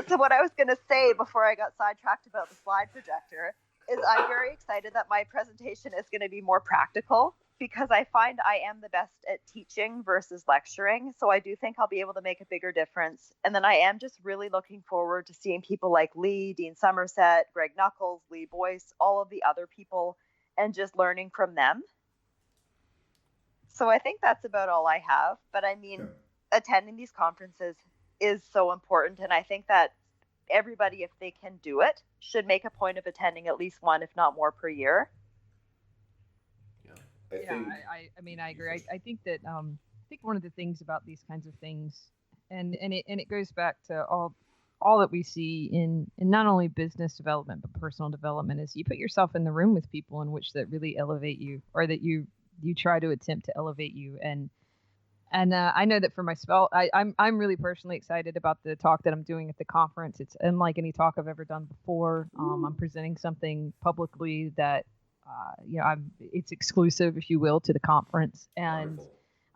Speaker 4: So what I was going to say before I got sidetracked about the slide projector is I'm very excited that my presentation is going to be more practical because I find I am the best at teaching versus lecturing. So I do think I'll be able to make a bigger difference. And then I am just really looking forward to seeing people like Leigh, Dean Somerset, Greg Knuckles, Lee Boyce, all of the other people, and just learning from them. So I think that's about all I have. But I mean, attending these conferences is so important. And I think that everybody, if they can do it, should make a point of attending at least one, if not more, per year.
Speaker 3: I mean, I agree. I think that I think one of the things about these kinds of things, and it goes back to all that we see in not only business development but personal development, is you put yourself in the room with people in which that really elevate you, or that you try to attempt to elevate you. And I know that for myself, I'm really personally excited about the talk that I'm doing at the conference. It's unlike any talk I've ever done before. I'm presenting something publicly that it's exclusive, if you will, to the conference, and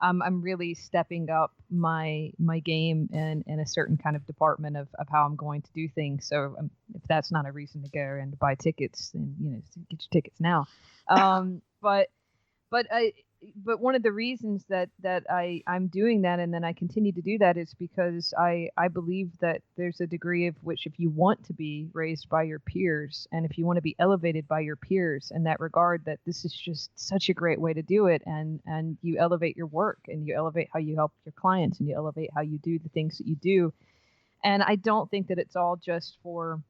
Speaker 3: I'm really stepping up my game in a certain kind of department of how I'm going to do things. So if that's not a reason to go and buy tickets, then get your tickets now. But one of the reasons that I'm doing that, and then I continue to do that, is because I believe that there's a degree of which, if you want to be raised by your peers, and if you want to be elevated by your peers in that regard, that this is just such a great way to do it. And you elevate your work, and you elevate how you help your clients, and you elevate how you do the things that you do. And I don't think that it's all just for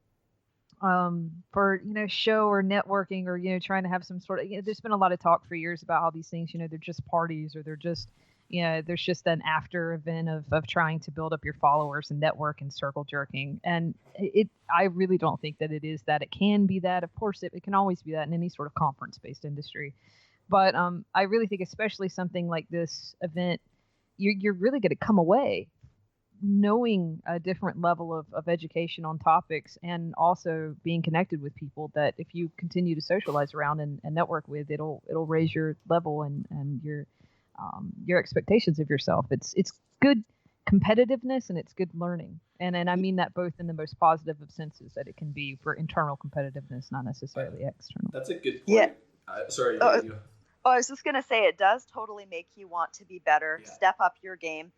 Speaker 3: show or networking or trying to have some sort of there's been a lot of talk for years about how these things they're just parties, or they're just there's just an after event of trying to build up your followers and network and circle jerking. And I really don't think that it is that. It can be that, of course it can always be that in any sort of conference based industry, but I really think especially something like this event, you're really going to come away knowing a different level of education on topics, and also being connected with people that if you continue to socialize around and network with, it'll raise your level and your expectations of yourself. It's good competitiveness and it's good learning, and I mean that both in the most positive of senses that it can be for internal competitiveness, not necessarily external.
Speaker 5: That's a good point.
Speaker 4: Yeah.
Speaker 5: Sorry.
Speaker 4: I was just going to say, it does totally make you want to be better, step up your game,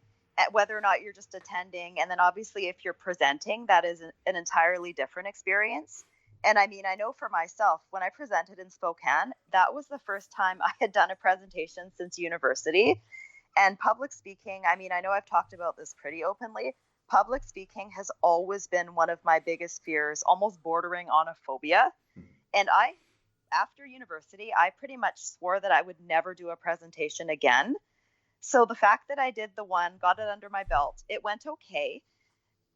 Speaker 4: whether or not you're just attending. And then obviously if you're presenting, that is an entirely different experience. And I mean, I know for myself, when I presented in Spokane, that was the first time I had done a presentation since university. And public speaking, I mean, I know I've talked about this pretty openly. Public speaking has always been one of my biggest fears, almost bordering on a phobia. And after university, I pretty much swore that I would never do a presentation again. So the fact that I did the one, got it under my belt, it went okay.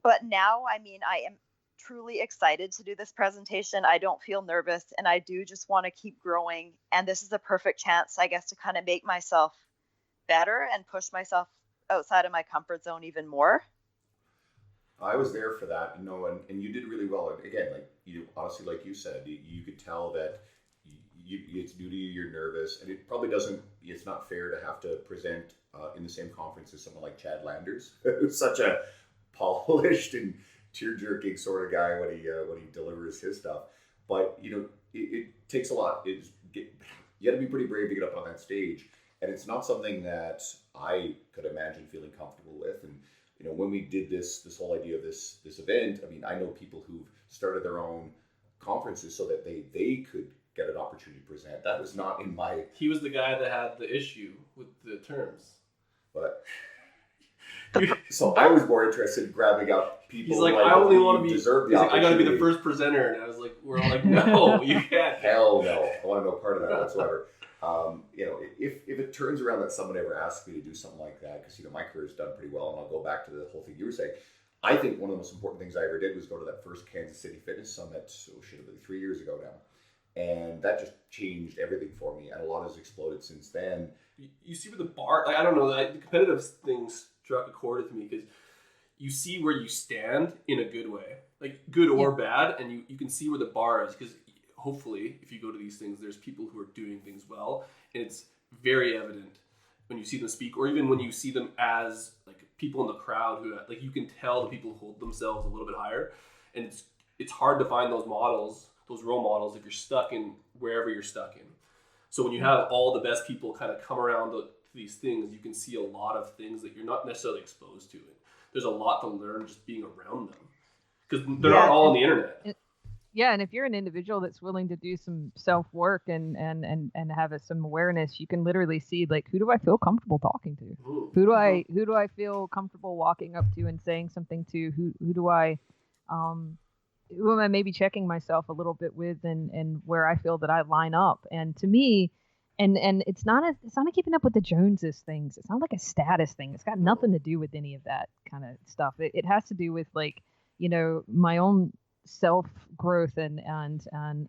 Speaker 4: But now, I mean, I am truly excited to do this presentation. I don't feel nervous, and I do just want to keep growing. And this is a perfect chance, I guess, to kind of make myself better and push myself outside of my comfort zone even more.
Speaker 1: I was there for that, and you did really well. And again, like honestly, like you said, you could tell that it's new to you, you're nervous, and it probably it's not fair to have to present in the same conference as someone like Chad Landers, who's such a polished and tear-jerking sort of guy when he delivers his stuff. But it takes a lot. You got to be pretty brave to get up on that stage, and it's not something that I could imagine feeling comfortable with. And when we did this whole idea of this event, I mean, I know people who've started their own conferences so that they could get an opportunity to present. That was not in my...
Speaker 5: He was the guy that had the issue with the terms.
Speaker 1: But... So I was more interested in grabbing up people.
Speaker 5: He's like, I only want to be...
Speaker 1: Deserve the opportunity.
Speaker 5: I got to be the first presenter. And we're all like, no, you can't.
Speaker 1: Hell no. I want no part of that whatsoever. If it turns around that someone ever asks me to do something like that, because my career's done pretty well, and I'll go back to the whole thing you were saying. I think one of the most important things I ever did was go to that first Kansas City Fitness Summit. So should have been 3 years ago now. And that just changed everything for me. And a lot has exploded since then.
Speaker 5: You see where the bar... I don't know. The competitive thing struck a chord with me because you see where you stand in a good way. Like good or bad. And you can see where the bar is. Because hopefully, if you go to these things, there's people who are doing things well. And it's very evident when you see them speak. Or even when you see them as like people in the crowd who... Like you can tell the people who hold themselves a little bit higher. And it's hard to find those models, those role models, if you're stuck in wherever you're stuck in. So when you have all the best people kind of come around to these things, you can see a lot of things that you're not necessarily exposed to. There's a lot to learn just being around them because they're not all on the internet.
Speaker 3: And if you're an individual that's willing to do some self-work and have some awareness, you can literally see like, who do I feel comfortable talking to? Who do I feel comfortable walking up to and saying something to? Who do I who am I maybe checking myself a little bit with, and where I feel that I line up. And to me, and it's not keeping up with the Joneses things. It's not like a status thing. It's got nothing to do with any of that kind of stuff. It has to do with like, my own self growth and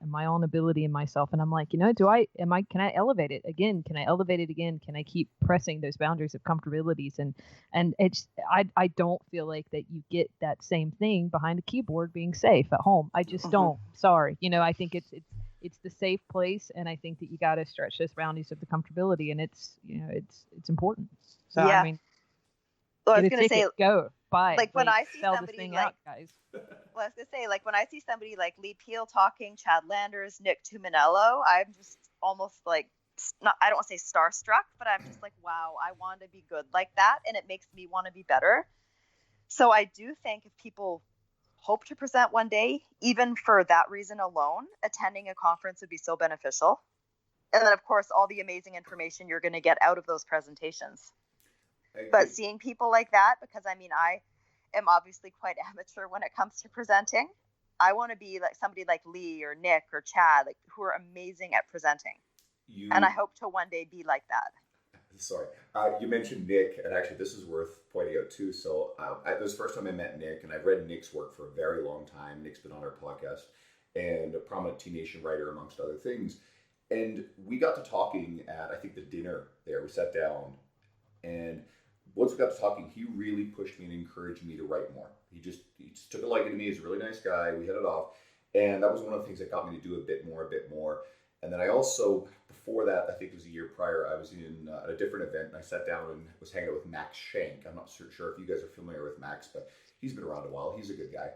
Speaker 3: my own ability in myself. And I'm like, can I elevate it again? Can I elevate it again? Can I keep pressing those boundaries of comfortabilities? And it's, I don't feel like that you get that same thing behind a keyboard being safe at home. I just don't. Sorry. I think it's the safe place. And I think that you got to stretch those boundaries of the comfortability, and it's important. So,
Speaker 4: yeah.
Speaker 3: I mean,
Speaker 4: I was going to say,
Speaker 3: go buy,
Speaker 4: like when I see
Speaker 3: sell
Speaker 4: somebody
Speaker 3: this thing
Speaker 4: like,
Speaker 3: out, guys.
Speaker 4: Well, I was going to say, like when I see somebody like Leigh Peele talking, Chad Landers, Nick Tuminello, I'm just almost like, I don't want to say starstruck, but I'm just like, wow, I want to be good like that. And it makes me want to be better. So I do think if people hope to present one day, even for that reason alone, attending a conference would be so beneficial. And then, of course, all the amazing information you're going to get out of those presentations. But seeing people like that, because I mean, am obviously quite amateur when it comes to presenting. I want to be like somebody like Leigh or Nick or Chad, like who are amazing at presenting. And I hope to one day be like that.
Speaker 1: Sorry. You mentioned Nick, and actually this is worth pointing out too. So this was the first time I met Nick, and I've read Nick's work for a very long time. Nick's been on our podcast, and a prominent T Nation writer, amongst other things. And we got to talking at, I think, the dinner there. We sat down, and once we got to talking, he really pushed me and encouraged me to write more. He just took a liking to me. He's a really nice guy. We hit it off. And that was one of the things that got me to do a bit more. And then I also, before that, I think it was a year prior, I was in at a different event, and I sat down and was hanging out with Max Shank. I'm not sure if you guys are familiar with Max, but he's been around a while. He's a good guy.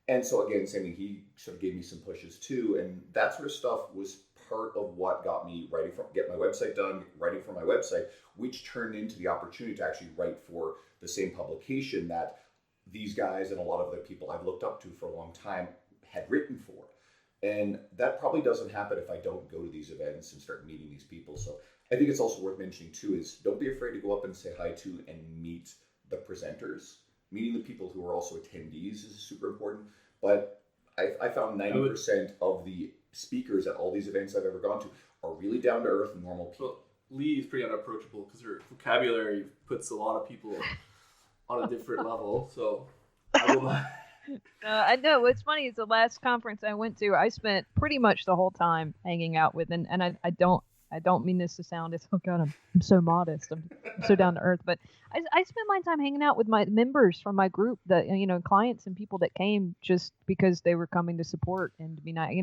Speaker 1: And so again, same thing, he sort of gave me some pushes too. And that sort of stuff was part of what got me get my website done, writing for my website, which turned into the opportunity to actually write for the same publication that these guys and a lot of the people I've looked up to for a long time had written for. And that probably doesn't happen if I don't go to these events and start meeting these people. So I think it's also worth mentioning too is don't be afraid to go up and say hi to and meet the presenters. Meeting the people who are also attendees is super important. But I found 90% of the speakers at all these events I've ever gone to are really down to earth, normal people.
Speaker 5: Well, Leigh is pretty unapproachable because her vocabulary puts a lot of people on a different level. So I will not.
Speaker 3: I know what's funny is the last conference I went to, I spent pretty much the whole time hanging out with, and I don't mean this to sound as, oh God, I'm so modest, I'm so down to earth, but I spent my time hanging out with my members from my group, that clients and people that came just because they were coming to support and to be nice.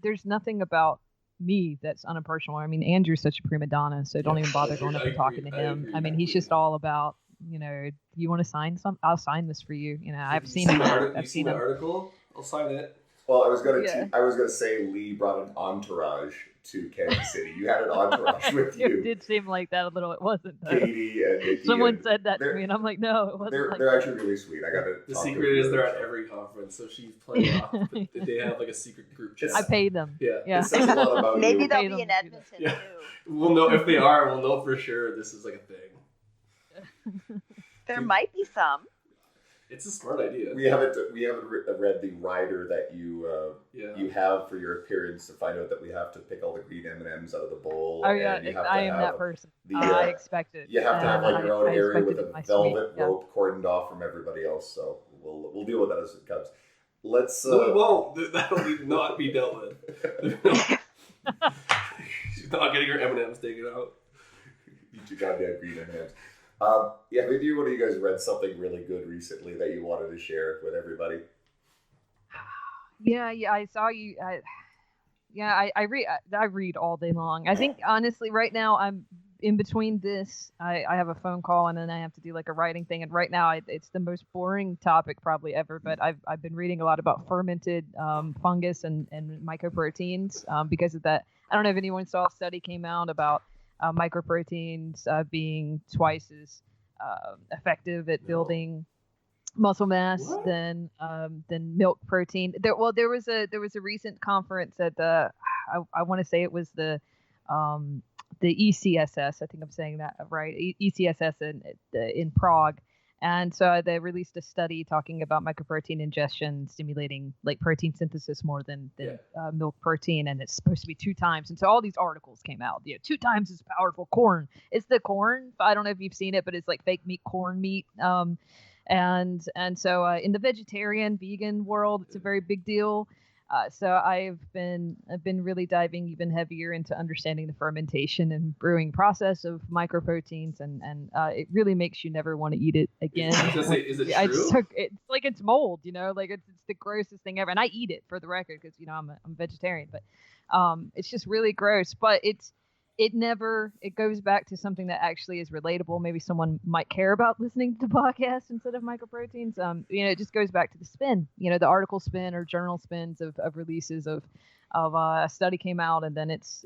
Speaker 3: There's nothing about me that's unimpersonal. I mean, Andrew's such a prima donna, so don't even bother going up and talking to him. I mean, he's just all about, you want to sign something? I'll sign this for you. I've seen him.
Speaker 5: I've seen the article. I'll sign it.
Speaker 1: Well, I was gonna say Leigh brought an entourage to Kansas City. You had an entourage with you.
Speaker 3: It did seem like that a little. It wasn't.
Speaker 1: Katie and Nikki.
Speaker 3: Someone said that to me, and I'm like, no, it wasn't.
Speaker 1: They're actually really sweet. I got to.
Speaker 5: The secret is they're at every conference, so she's playing off. They have like a secret group chat.
Speaker 3: I paid them.
Speaker 5: Yeah.
Speaker 1: It says a lot about
Speaker 4: Maybe
Speaker 1: you.
Speaker 4: they'll be in Edmonton too.
Speaker 5: We'll know if they are. We'll know for sure this is like a thing.
Speaker 4: There might be some.
Speaker 5: It's a smart idea.
Speaker 1: We haven't read the rider that you have for your appearance to find out that we have to pick all the green M&Ms out of the bowl.
Speaker 3: Oh yeah, I am that person. I expected.
Speaker 1: You have to have like your own area with a velvet rope cordoned off from everybody else. So we'll deal with that as it comes. Let's.
Speaker 5: No, we won't. That'll not be dealt with. She's not getting her M&Ms taken out.
Speaker 1: Eat your goddamn green M&Ms. Maybe one of you guys read something really good recently that you wanted to share with everybody.
Speaker 3: Yeah, I saw you. I read all day long. I think honestly, right now I'm in between this. I have a phone call and then I have to do like a writing thing. And right now it's the most boring topic probably ever. But I've been reading a lot about fermented fungus and mycoproteins because of that. I don't know if anyone saw a study came out about microproteins being twice as effective at building muscle mass than milk protein. There was a recent conference at I want to say it was the ECSS. I think I'm saying that right. ECSS in Prague. And so they released a study talking about microprotein ingestion stimulating like protein synthesis more than milk protein, and it's supposed to be 2 times. And so all these articles came out. 2 times as powerful corn. It's the corn. I don't know if you've seen it, but it's like fake meat, corn meat. And so in the vegan world, it's a very big deal. So I've been really diving even heavier into understanding the fermentation and brewing process of microproteins, and it really makes you never want to eat it again.
Speaker 5: Is it true?
Speaker 3: It's like it's mold, like it's the grossest thing ever. And I eat it for the record because I'm a vegetarian, but it's just really gross. But it goes back to something that actually is relatable. Maybe someone might care about listening to podcasts instead of microproteins. It just goes back to the spin, the article spin or journal spins of releases of a study came out, and then it's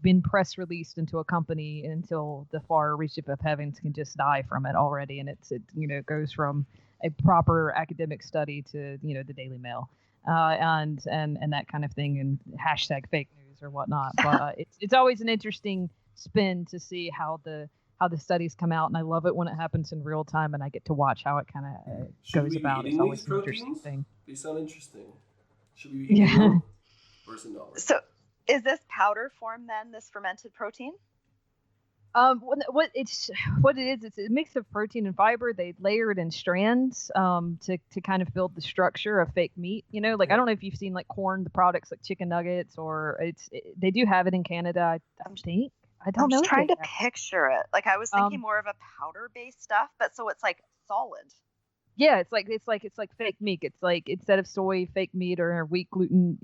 Speaker 3: been press released into a company until the far reach of heavens can just die from it already. And it goes from a proper academic study to, the Daily Mail, and that kind of thing, and hashtag fake news or whatnot. But it's always an interesting spin to see how the how the studies come out, and I love it when it happens in real time, and I get to watch how it kind of
Speaker 5: Should
Speaker 3: goes
Speaker 5: we be
Speaker 3: about. It's
Speaker 5: eating
Speaker 3: always
Speaker 5: these
Speaker 3: an interesting
Speaker 5: proteins?
Speaker 3: thing.
Speaker 5: They sound interesting. Should we be eating
Speaker 3: Yeah.
Speaker 5: them? Or is it not worth it?
Speaker 4: So is this powder form then, this fermented protein?
Speaker 3: What it is, it's a mix of protein and fiber. They layer it in strands to kind of build the structure of fake meat. You know, like I don't know if you've seen like corn, the products like chicken nuggets, or they do have it in Canada. I think. I don't
Speaker 4: I'm
Speaker 3: know.
Speaker 4: just
Speaker 3: if
Speaker 4: trying
Speaker 3: they
Speaker 4: to
Speaker 3: have it.
Speaker 4: picture it. Like I was thinking more of a powder-based stuff, but so it's like solid.
Speaker 3: Yeah, it's like fake meat. It's like instead of soy, fake meat, or wheat gluten,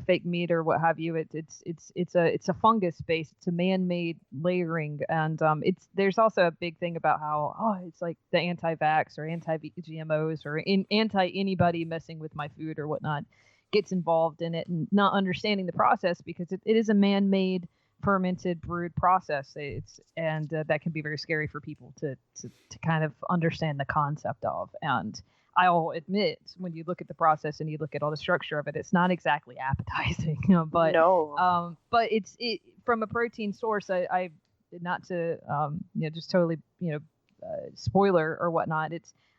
Speaker 3: fake meat or what have you. It's a fungus base. It's a man-made layering, and there's also a big thing about how it's like the anti-vax or anti-GMOs or anti anybody messing with my food or whatnot gets involved in it and not understanding the process because it is a man-made fermented brewed process. That can be very scary for people to kind of understand the concept of. And I'll admit, when you look at the process and you look at all the structure of it, it's not exactly appetizing. But
Speaker 4: No.
Speaker 3: but it's from a protein source. I not to just totally spoiler or whatnot.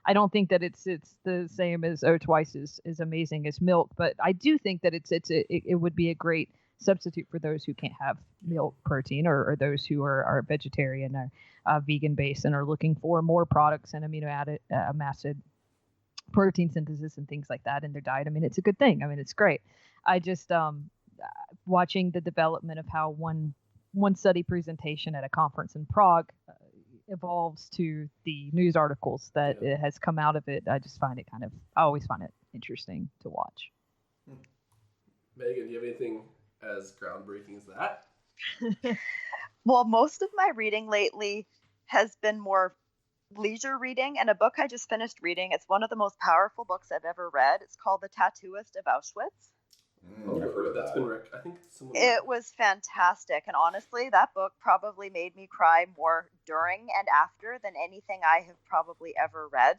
Speaker 3: I don't think that it's the same as twice as amazing as milk, but I do think that it would be a great substitute for those who can't have milk protein or those who are vegetarian or vegan based and are looking for more products and acid protein synthesis and things like that in their diet. I mean, it's a good thing. I mean, it's great. I just watching the development of how one study presentation at a conference in Prague evolves to the news articles that it has come out of it. I just find it I always find it interesting to watch.
Speaker 5: Megan, do you have anything as groundbreaking as that?
Speaker 4: Well, most of my reading lately has been more leisure reading, and a book I just finished reading. It's one of the most powerful books I've ever read. It's called The Tattooist of Auschwitz.
Speaker 1: I've heard of
Speaker 5: That's
Speaker 1: that.
Speaker 5: been I think someone.
Speaker 4: It was fantastic, and honestly, that book probably made me cry more during and after than anything I have probably ever read.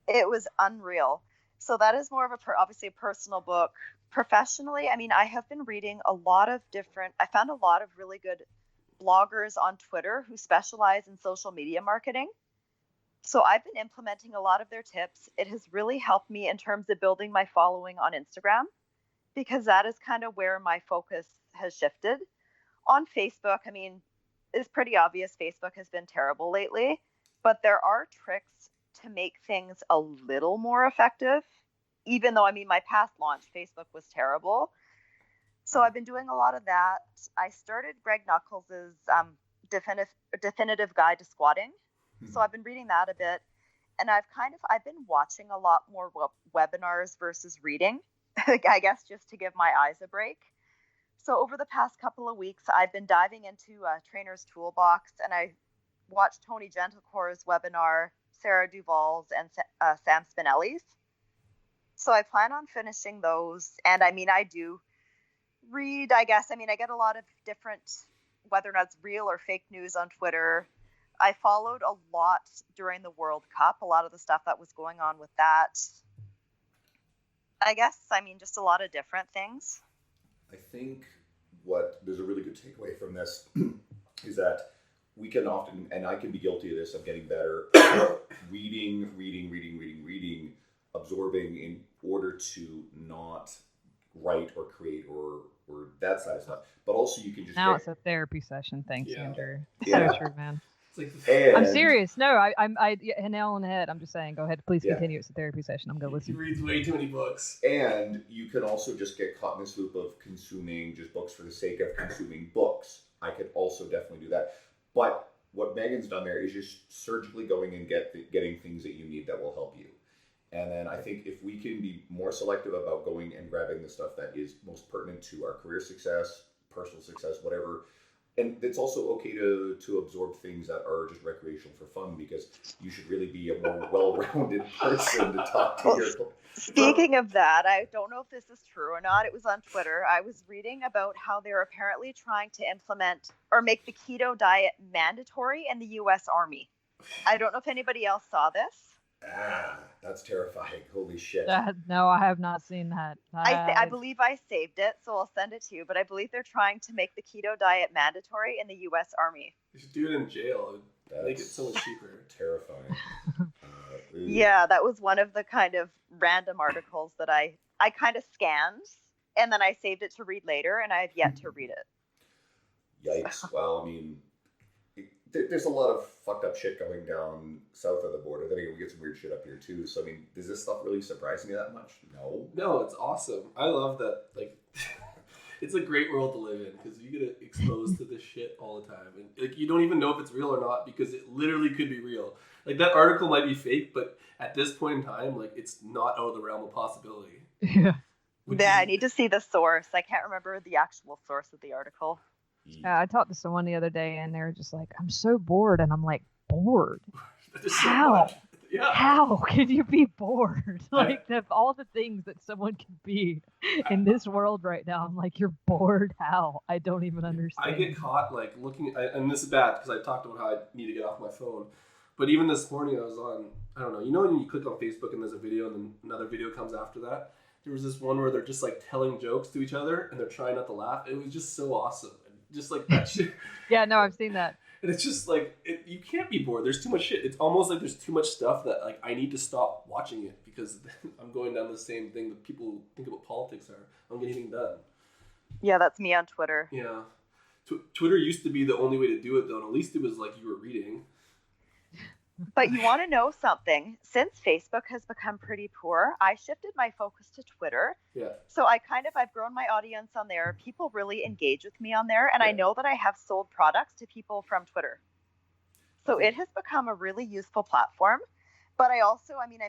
Speaker 4: It was unreal. So that is more of obviously a personal book. Professionally, I mean, I have been reading I found a lot of really good bloggers on Twitter who specialize in social media marketing. So I've been implementing a lot of their tips. It has really helped me in terms of building my following on Instagram, because that is kind of where my focus has shifted. On Facebook, I mean, it's pretty obvious Facebook has been terrible lately, but there are tricks to make things a little more effective. Even though, I mean, my past launch, Facebook was terrible. So I've been doing a lot of that. I started Greg Knuckles' definitive guide to squatting. So I've been reading that a bit. And I've been watching a lot more webinars versus reading, I guess, just to give my eyes a break. So over the past couple of weeks, I've been diving into Trainer's Toolbox, and I watched Tony Gentlecore's webinar, Sarah Duvall's, and Sam Spinelli's. So I plan on finishing those. And I mean, I do read, I guess. I mean, I get a lot of different, whether or not it's real or fake news on Twitter. I followed a lot during the World Cup, a lot of the stuff that was going on with that. I guess, I mean, just a lot of different things.
Speaker 1: I think there's a really good takeaway from this is that we can often, and I can be guilty of this, of getting better, reading, absorbing in order to not write or create or that side of stuff. But also you can just
Speaker 3: It's a therapy session. Thanks,
Speaker 5: Yeah.
Speaker 3: Andrew.
Speaker 1: Yeah.
Speaker 3: So true, man.
Speaker 1: And
Speaker 3: I'm serious. No, I hit nail on the head. I'm just saying. Go ahead, please continue. It's a therapy session. I'm gonna
Speaker 5: He
Speaker 3: listen.
Speaker 5: reads way too many books.
Speaker 1: And you can also just get caught in this loop of consuming just books for the sake of consuming books. I could also definitely do that. But what Megan's done there is just surgically going and getting things that you need that will help you. And then I think if we can be more selective about going and grabbing the stuff that is most pertinent to our career success, personal success, whatever. And it's also okay to absorb things that are just recreational for fun, because you should really be a more well-rounded person to talk to your...
Speaker 4: Speaking of that, I don't know if this is true or not. It was on Twitter. I was reading about how they're apparently trying to implement or make the keto diet mandatory in the U.S. Army. I don't know if anybody else saw this.
Speaker 1: That's terrifying. Holy shit.
Speaker 3: No, I have not seen that.
Speaker 4: I believe I saved it, so I'll send it to you. But I believe they're trying to make the keto diet mandatory in the U.S. Army.
Speaker 5: You should do it in jail. Make it so much cheaper.
Speaker 1: Terrifying.
Speaker 4: Yeah, that was one of the kind of random articles that I kind of scanned, and then I saved it to read later, and I have yet to read it.
Speaker 1: Yikes. Well, I mean, there's a lot of fucked up shit going down south of the border. Then again, we get some weird shit up here too. So I mean, does this stuff really surprise me that much?
Speaker 5: No, it's awesome. I love that. Like, it's a great world to live in because you get exposed to this shit all the time, and like you don't even know if it's real or not because it literally could be real. Like that article might be fake, but at this point in time, like it's not out of the realm of possibility.
Speaker 3: Yeah.
Speaker 4: I need to see the source. I can't remember the actual source of the article.
Speaker 3: I talked to someone the other day, and they're just like, "I'm so bored," and I'm like, "Bored? How?
Speaker 5: So yeah.
Speaker 3: How can you be bored? Like of all the things that someone can be in this world right now, I'm like, you're bored? How? I don't even understand.
Speaker 5: I get caught like looking, and this is bad because I talked about how I need to get off my phone. But even this morning, I was on, I don't know, you know when you click on Facebook and there's a video and then another video comes after that? There was this one where they're just like telling jokes to each other and they're trying not to laugh. It was just so awesome. And just like that shit.
Speaker 3: Yeah, no, I've seen that.
Speaker 5: And it's just like, you can't be bored. There's too much shit. It's almost like there's too much stuff that like I need to stop watching it because I'm going down the same thing that people think about politics are. I'm getting anything done.
Speaker 4: Yeah, that's me on Twitter.
Speaker 5: Yeah. Twitter used to be the only way to do it though. And at least it was like you were reading.
Speaker 4: But you want to know something? Since Facebook has become pretty poor, I shifted my focus to Twitter.
Speaker 5: Yeah.
Speaker 4: So I've grown my audience on there. People really engage with me on there. And I know that I have sold products to people from Twitter. So it has become a really useful platform. But I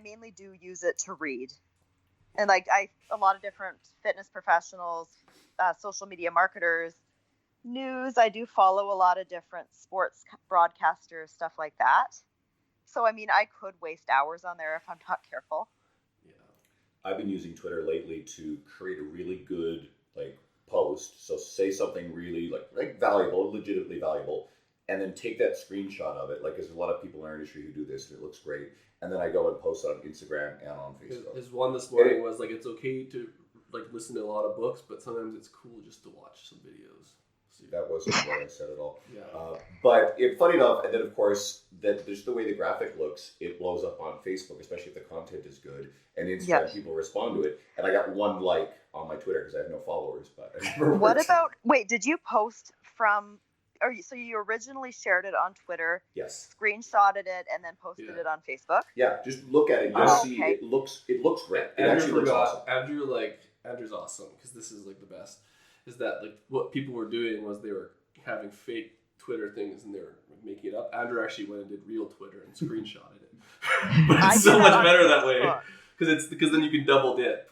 Speaker 4: mainly do use it to read. And a lot of different fitness professionals, social media marketers, news. I do follow a lot of different sports broadcasters, stuff like that. So, I mean, I could waste hours on there if I'm not careful.
Speaker 1: Yeah. I've been using Twitter lately to create a really good, post. So say something really, like valuable, legitimately valuable, and then take that screenshot of it. There's a lot of people in our industry who do this, and it looks great. And then I go and post it on Instagram and on Facebook.
Speaker 5: His one this morning was, it's okay to, listen to a lot of books, but sometimes it's cool just to watch some videos.
Speaker 1: That wasn't what I said at all.
Speaker 5: Yeah.
Speaker 1: But funny enough, and then of course, that just the way the graphic looks, it blows up on Facebook, especially if the content is good. And Instagram, people respond to it. And I got one like on my Twitter because I have no followers. But
Speaker 4: did you post from, so you originally shared it on Twitter?
Speaker 1: Yes.
Speaker 4: Screenshotted it and then posted it on Facebook?
Speaker 1: Yeah, just look at it. You'll see it looks great. It actually looks awesome.
Speaker 5: Andrew's awesome because this is the best. Is that what people were doing was they were having fake Twitter things and they were making it up. Andrew actually went and did real Twitter and screenshotted it. But it's so much better that way because then you can double dip.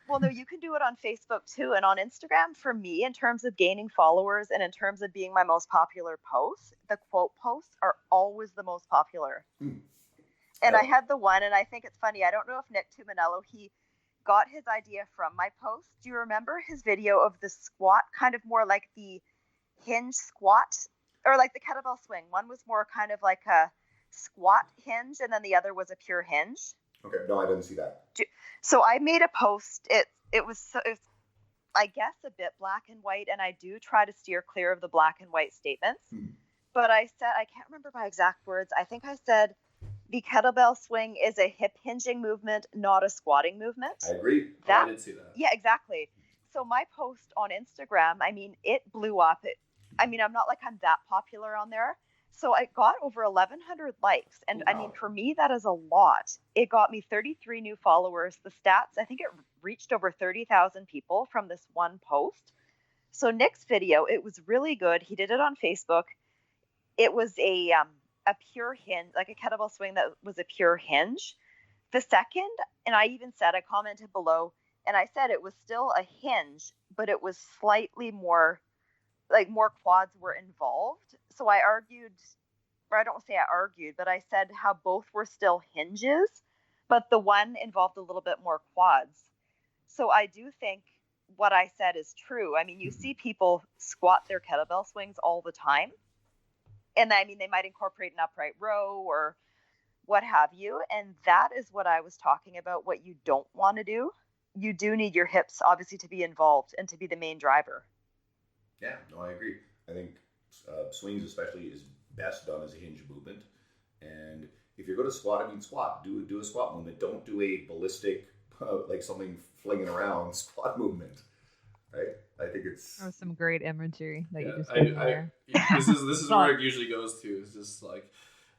Speaker 4: Well, no, you can do it on Facebook too, and on Instagram. For me, in terms of gaining followers and in terms of being my most popular posts, the quote posts are always the most popular. And I had the one, and I think it's funny. I don't know if Nick Tuminello, he got his idea from my post. Do you remember his video of the squat, kind of more like the hinge squat or like the kettlebell swing? One was more kind of like a squat hinge and then the other was a pure hinge.
Speaker 1: Okay, no, I didn't see that.
Speaker 4: So I made a post. It was I guess a bit black and white, and I do try to steer clear of the black and white statements. But I said, I can't remember my exact words. I think I said, the kettlebell swing is a hip hinging movement, not a squatting movement.
Speaker 1: I agree.
Speaker 5: I did see that.
Speaker 4: Yeah, exactly. So my post on Instagram, it blew up. I'm not I'm that popular on there. So I got over 1,100 likes. And
Speaker 1: wow.
Speaker 4: For me, that is a lot. It got me 33 new followers. The stats, I think it reached over 30,000 people from this one post. So Nick's video, it was really good. He did it on Facebook. It was a pure hinge, like a kettlebell swing that was a pure hinge. The second, and I even said, I commented below, and I said it was still a hinge, but it was slightly more, more quads were involved. So I argued, or I don't say I argued, but I said how both were still hinges, but the one involved a little bit more quads. So I do think what I said is true. You see people squat their kettlebell swings all the time. And they might incorporate an upright row or what have you. And that is what I was talking about, what you don't want to do. You do need your hips, obviously, to be involved and to be the main driver.
Speaker 1: Yeah, no, I agree. I think swings especially is best done as a hinge movement. And if you're going to squat, I mean squat. Do a squat movement. Don't do a ballistic, like something flinging around squat movement. Right? I think it's...
Speaker 3: That was some great imagery that you just
Speaker 5: I,
Speaker 3: did there.
Speaker 5: this is where it usually goes to. It's just like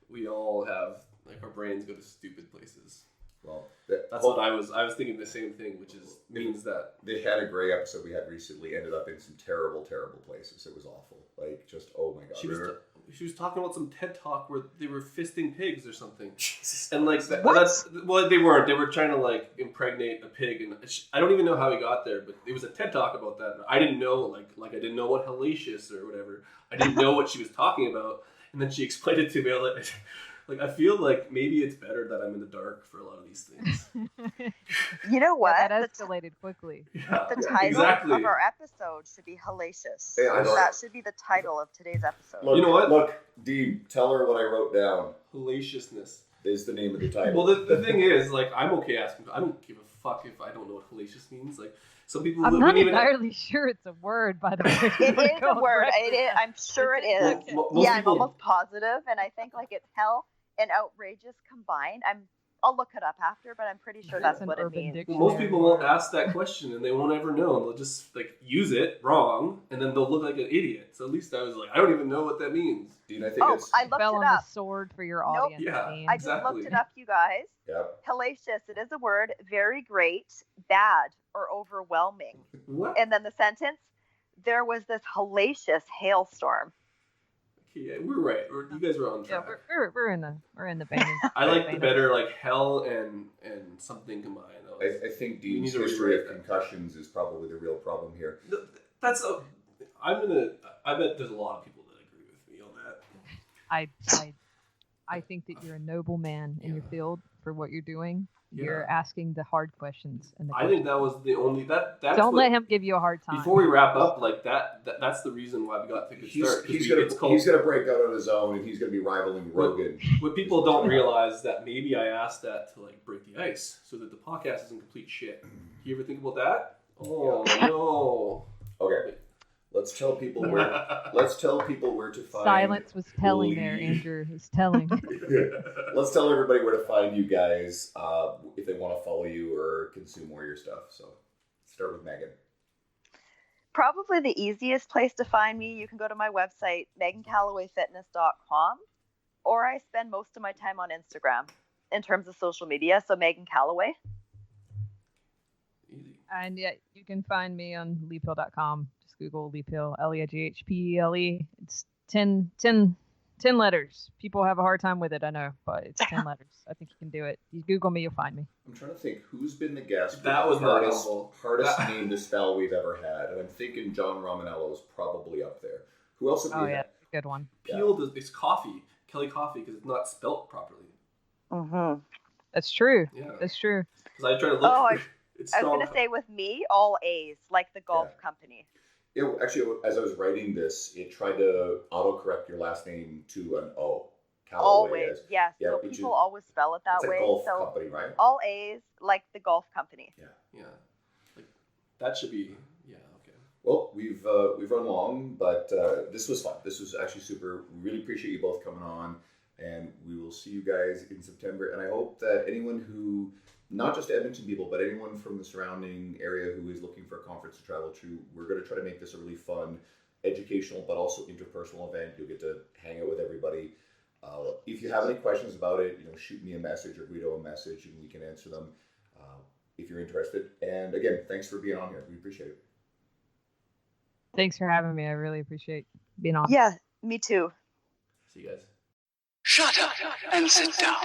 Speaker 5: we all have, like, our brains go to stupid places.
Speaker 1: Well,
Speaker 5: that's what I was thinking the same thing, which is means that
Speaker 1: the Hannah Gray episode we had recently ended up in some terrible, terrible places. It was awful. Like, just, oh my God.
Speaker 5: She was talking about some TED Talk where they were fisting pigs or something.
Speaker 1: Jesus.
Speaker 5: And like well, they weren't. They were trying to like impregnate a pig, and I don't even know how he got there, but it was a TED Talk about that. And I didn't know, like I didn't know what hellacious or whatever. I didn't know what she was talking about, and then she explained it to me. Like, I feel like maybe it's better that I'm in the dark for a lot of these things.
Speaker 4: You know what?
Speaker 3: Yeah, that escalated quickly.
Speaker 5: Yeah,
Speaker 4: The title
Speaker 5: exactly.
Speaker 4: of our episode should be Hellacious.
Speaker 1: Yeah,
Speaker 4: That should be the title of today's episode.
Speaker 1: Look,
Speaker 5: You know what?
Speaker 1: Look, Dean, tell her what I wrote down
Speaker 5: Hellaciousness
Speaker 1: is the name of the title.
Speaker 5: Well, the thing is, like, I'm okay asking. I don't give a fuck if I don't know what hellacious means. Like, some people
Speaker 3: I'm not
Speaker 5: wouldn't even
Speaker 3: entirely sure it's a word, by the way.
Speaker 4: It is a word. I'm sure it is.
Speaker 5: Most
Speaker 4: Yeah, I'm
Speaker 5: people-
Speaker 4: almost positive, and I think like it's hell and outrageous combined. I'll look it up after, but I'm pretty sure that's
Speaker 3: an
Speaker 4: what it
Speaker 3: Urban
Speaker 4: means.
Speaker 3: Dictionary.
Speaker 5: Well, most people won't ask that question, and they won't ever know. And they'll just like use it wrong, and then they'll look like an idiot. So at least I was like, I don't even know what that means.
Speaker 1: Dean, I think
Speaker 4: Oh,
Speaker 1: it's...
Speaker 4: I looked
Speaker 3: fell
Speaker 4: it
Speaker 3: on
Speaker 4: up.
Speaker 3: the sword for your
Speaker 4: Nope.
Speaker 3: audience.
Speaker 5: Yeah.
Speaker 3: Dean.
Speaker 4: I just
Speaker 5: Exactly.
Speaker 4: looked it up, you guys.
Speaker 1: Yeah.
Speaker 4: Hellacious, it is a word, very great, bad, or overwhelming.
Speaker 5: What?
Speaker 4: And then the sentence, there was this hellacious hailstorm.
Speaker 5: Okay, yeah, we're right. You guys were on
Speaker 3: Yeah,
Speaker 5: track.
Speaker 3: we're in the vein.
Speaker 5: I like the better like hell and something combined.
Speaker 1: I think
Speaker 5: We
Speaker 1: Dean's
Speaker 5: need to
Speaker 1: history of
Speaker 5: rewrite that.
Speaker 1: concussions is probably the real problem here.
Speaker 5: That's a. I bet there's a lot of people that agree with me on that.
Speaker 3: I think that you're a noble man in your field for what you're doing.
Speaker 5: Yeah.
Speaker 3: You're asking the hard questions. And
Speaker 5: I think that was the only that's
Speaker 3: don't
Speaker 5: what,
Speaker 3: let him give you a hard time.
Speaker 5: Before we wrap up, like that's the reason why we got to
Speaker 1: He's
Speaker 5: start.
Speaker 1: he's gonna break out on his own, and he's gonna be rivaling Rogan.
Speaker 5: What people don't realize that maybe I asked that to like break the ice so that the podcast isn't complete shit. You ever think about that? Oh no.
Speaker 1: Okay, let's tell people where to find.
Speaker 3: Silence was telling there,
Speaker 1: Leigh.
Speaker 3: Andrew. It was telling.
Speaker 1: Let's tell everybody where to find you guys if they want to follow you or consume more of your stuff. So, start with Meghan.
Speaker 4: Probably the easiest place to find me, you can go to my website, megancallawayfitness.com, or I spend most of my time on Instagram in terms of social media, so Meghan Callaway.
Speaker 5: Easy.
Speaker 3: And yeah, you can find me on leaphill.com. Just Google Leigh Peele, Leghpele. It's 10 letters. People have a hard time with it, I know, but it's 10 letters. I think you can do it. You Google me, you'll find me.
Speaker 1: I'm trying to think who's been the guest. with
Speaker 5: That
Speaker 1: the
Speaker 5: was not
Speaker 1: hardest,
Speaker 5: humble.
Speaker 1: hardest name to spell we've ever had, and I'm thinking John Romanello is probably up there. Who else have
Speaker 3: Oh
Speaker 1: we
Speaker 3: yeah,
Speaker 1: had?
Speaker 3: good one.
Speaker 5: Peele does it's coffee, Kelly Coffee, because it's not spelt properly.
Speaker 4: Mm-hmm.
Speaker 3: That's true.
Speaker 5: Yeah.
Speaker 3: That's true.
Speaker 5: Because I try to look.
Speaker 4: Oh,
Speaker 5: it's
Speaker 4: I was
Speaker 5: spelled-
Speaker 4: going to say with me, all A's, like the golf company.
Speaker 1: Yeah, actually, as I was writing this, it tried to autocorrect your last name to an O. Callaway
Speaker 4: Always,
Speaker 1: is.
Speaker 4: yes.
Speaker 1: Yeah,
Speaker 4: So
Speaker 1: which
Speaker 4: people
Speaker 1: is-
Speaker 4: always spell it that
Speaker 1: It's a
Speaker 4: way.
Speaker 1: golf
Speaker 4: So
Speaker 1: company, right?
Speaker 4: all A's, like the golf company.
Speaker 5: Yeah, like that should be. Yeah, okay.
Speaker 1: Well, we've run long, but this was fun. This was actually super. Really appreciate you both coming on, and we will see you guys in September. And I hope that anyone who, not just Edmonton people, but anyone from the surrounding area who is looking for a conference to travel to, we're going to try to make this a really fun, educational, but also interpersonal event. You'll get to hang out with everybody. If you have any questions about it, shoot me a message or Guido a message, and we can answer them if you're interested. And again, thanks for being on here. We appreciate it.
Speaker 3: Thanks for having me. I really appreciate being on.
Speaker 4: Yeah, me too.
Speaker 5: See you guys.
Speaker 2: Shut up and sit down.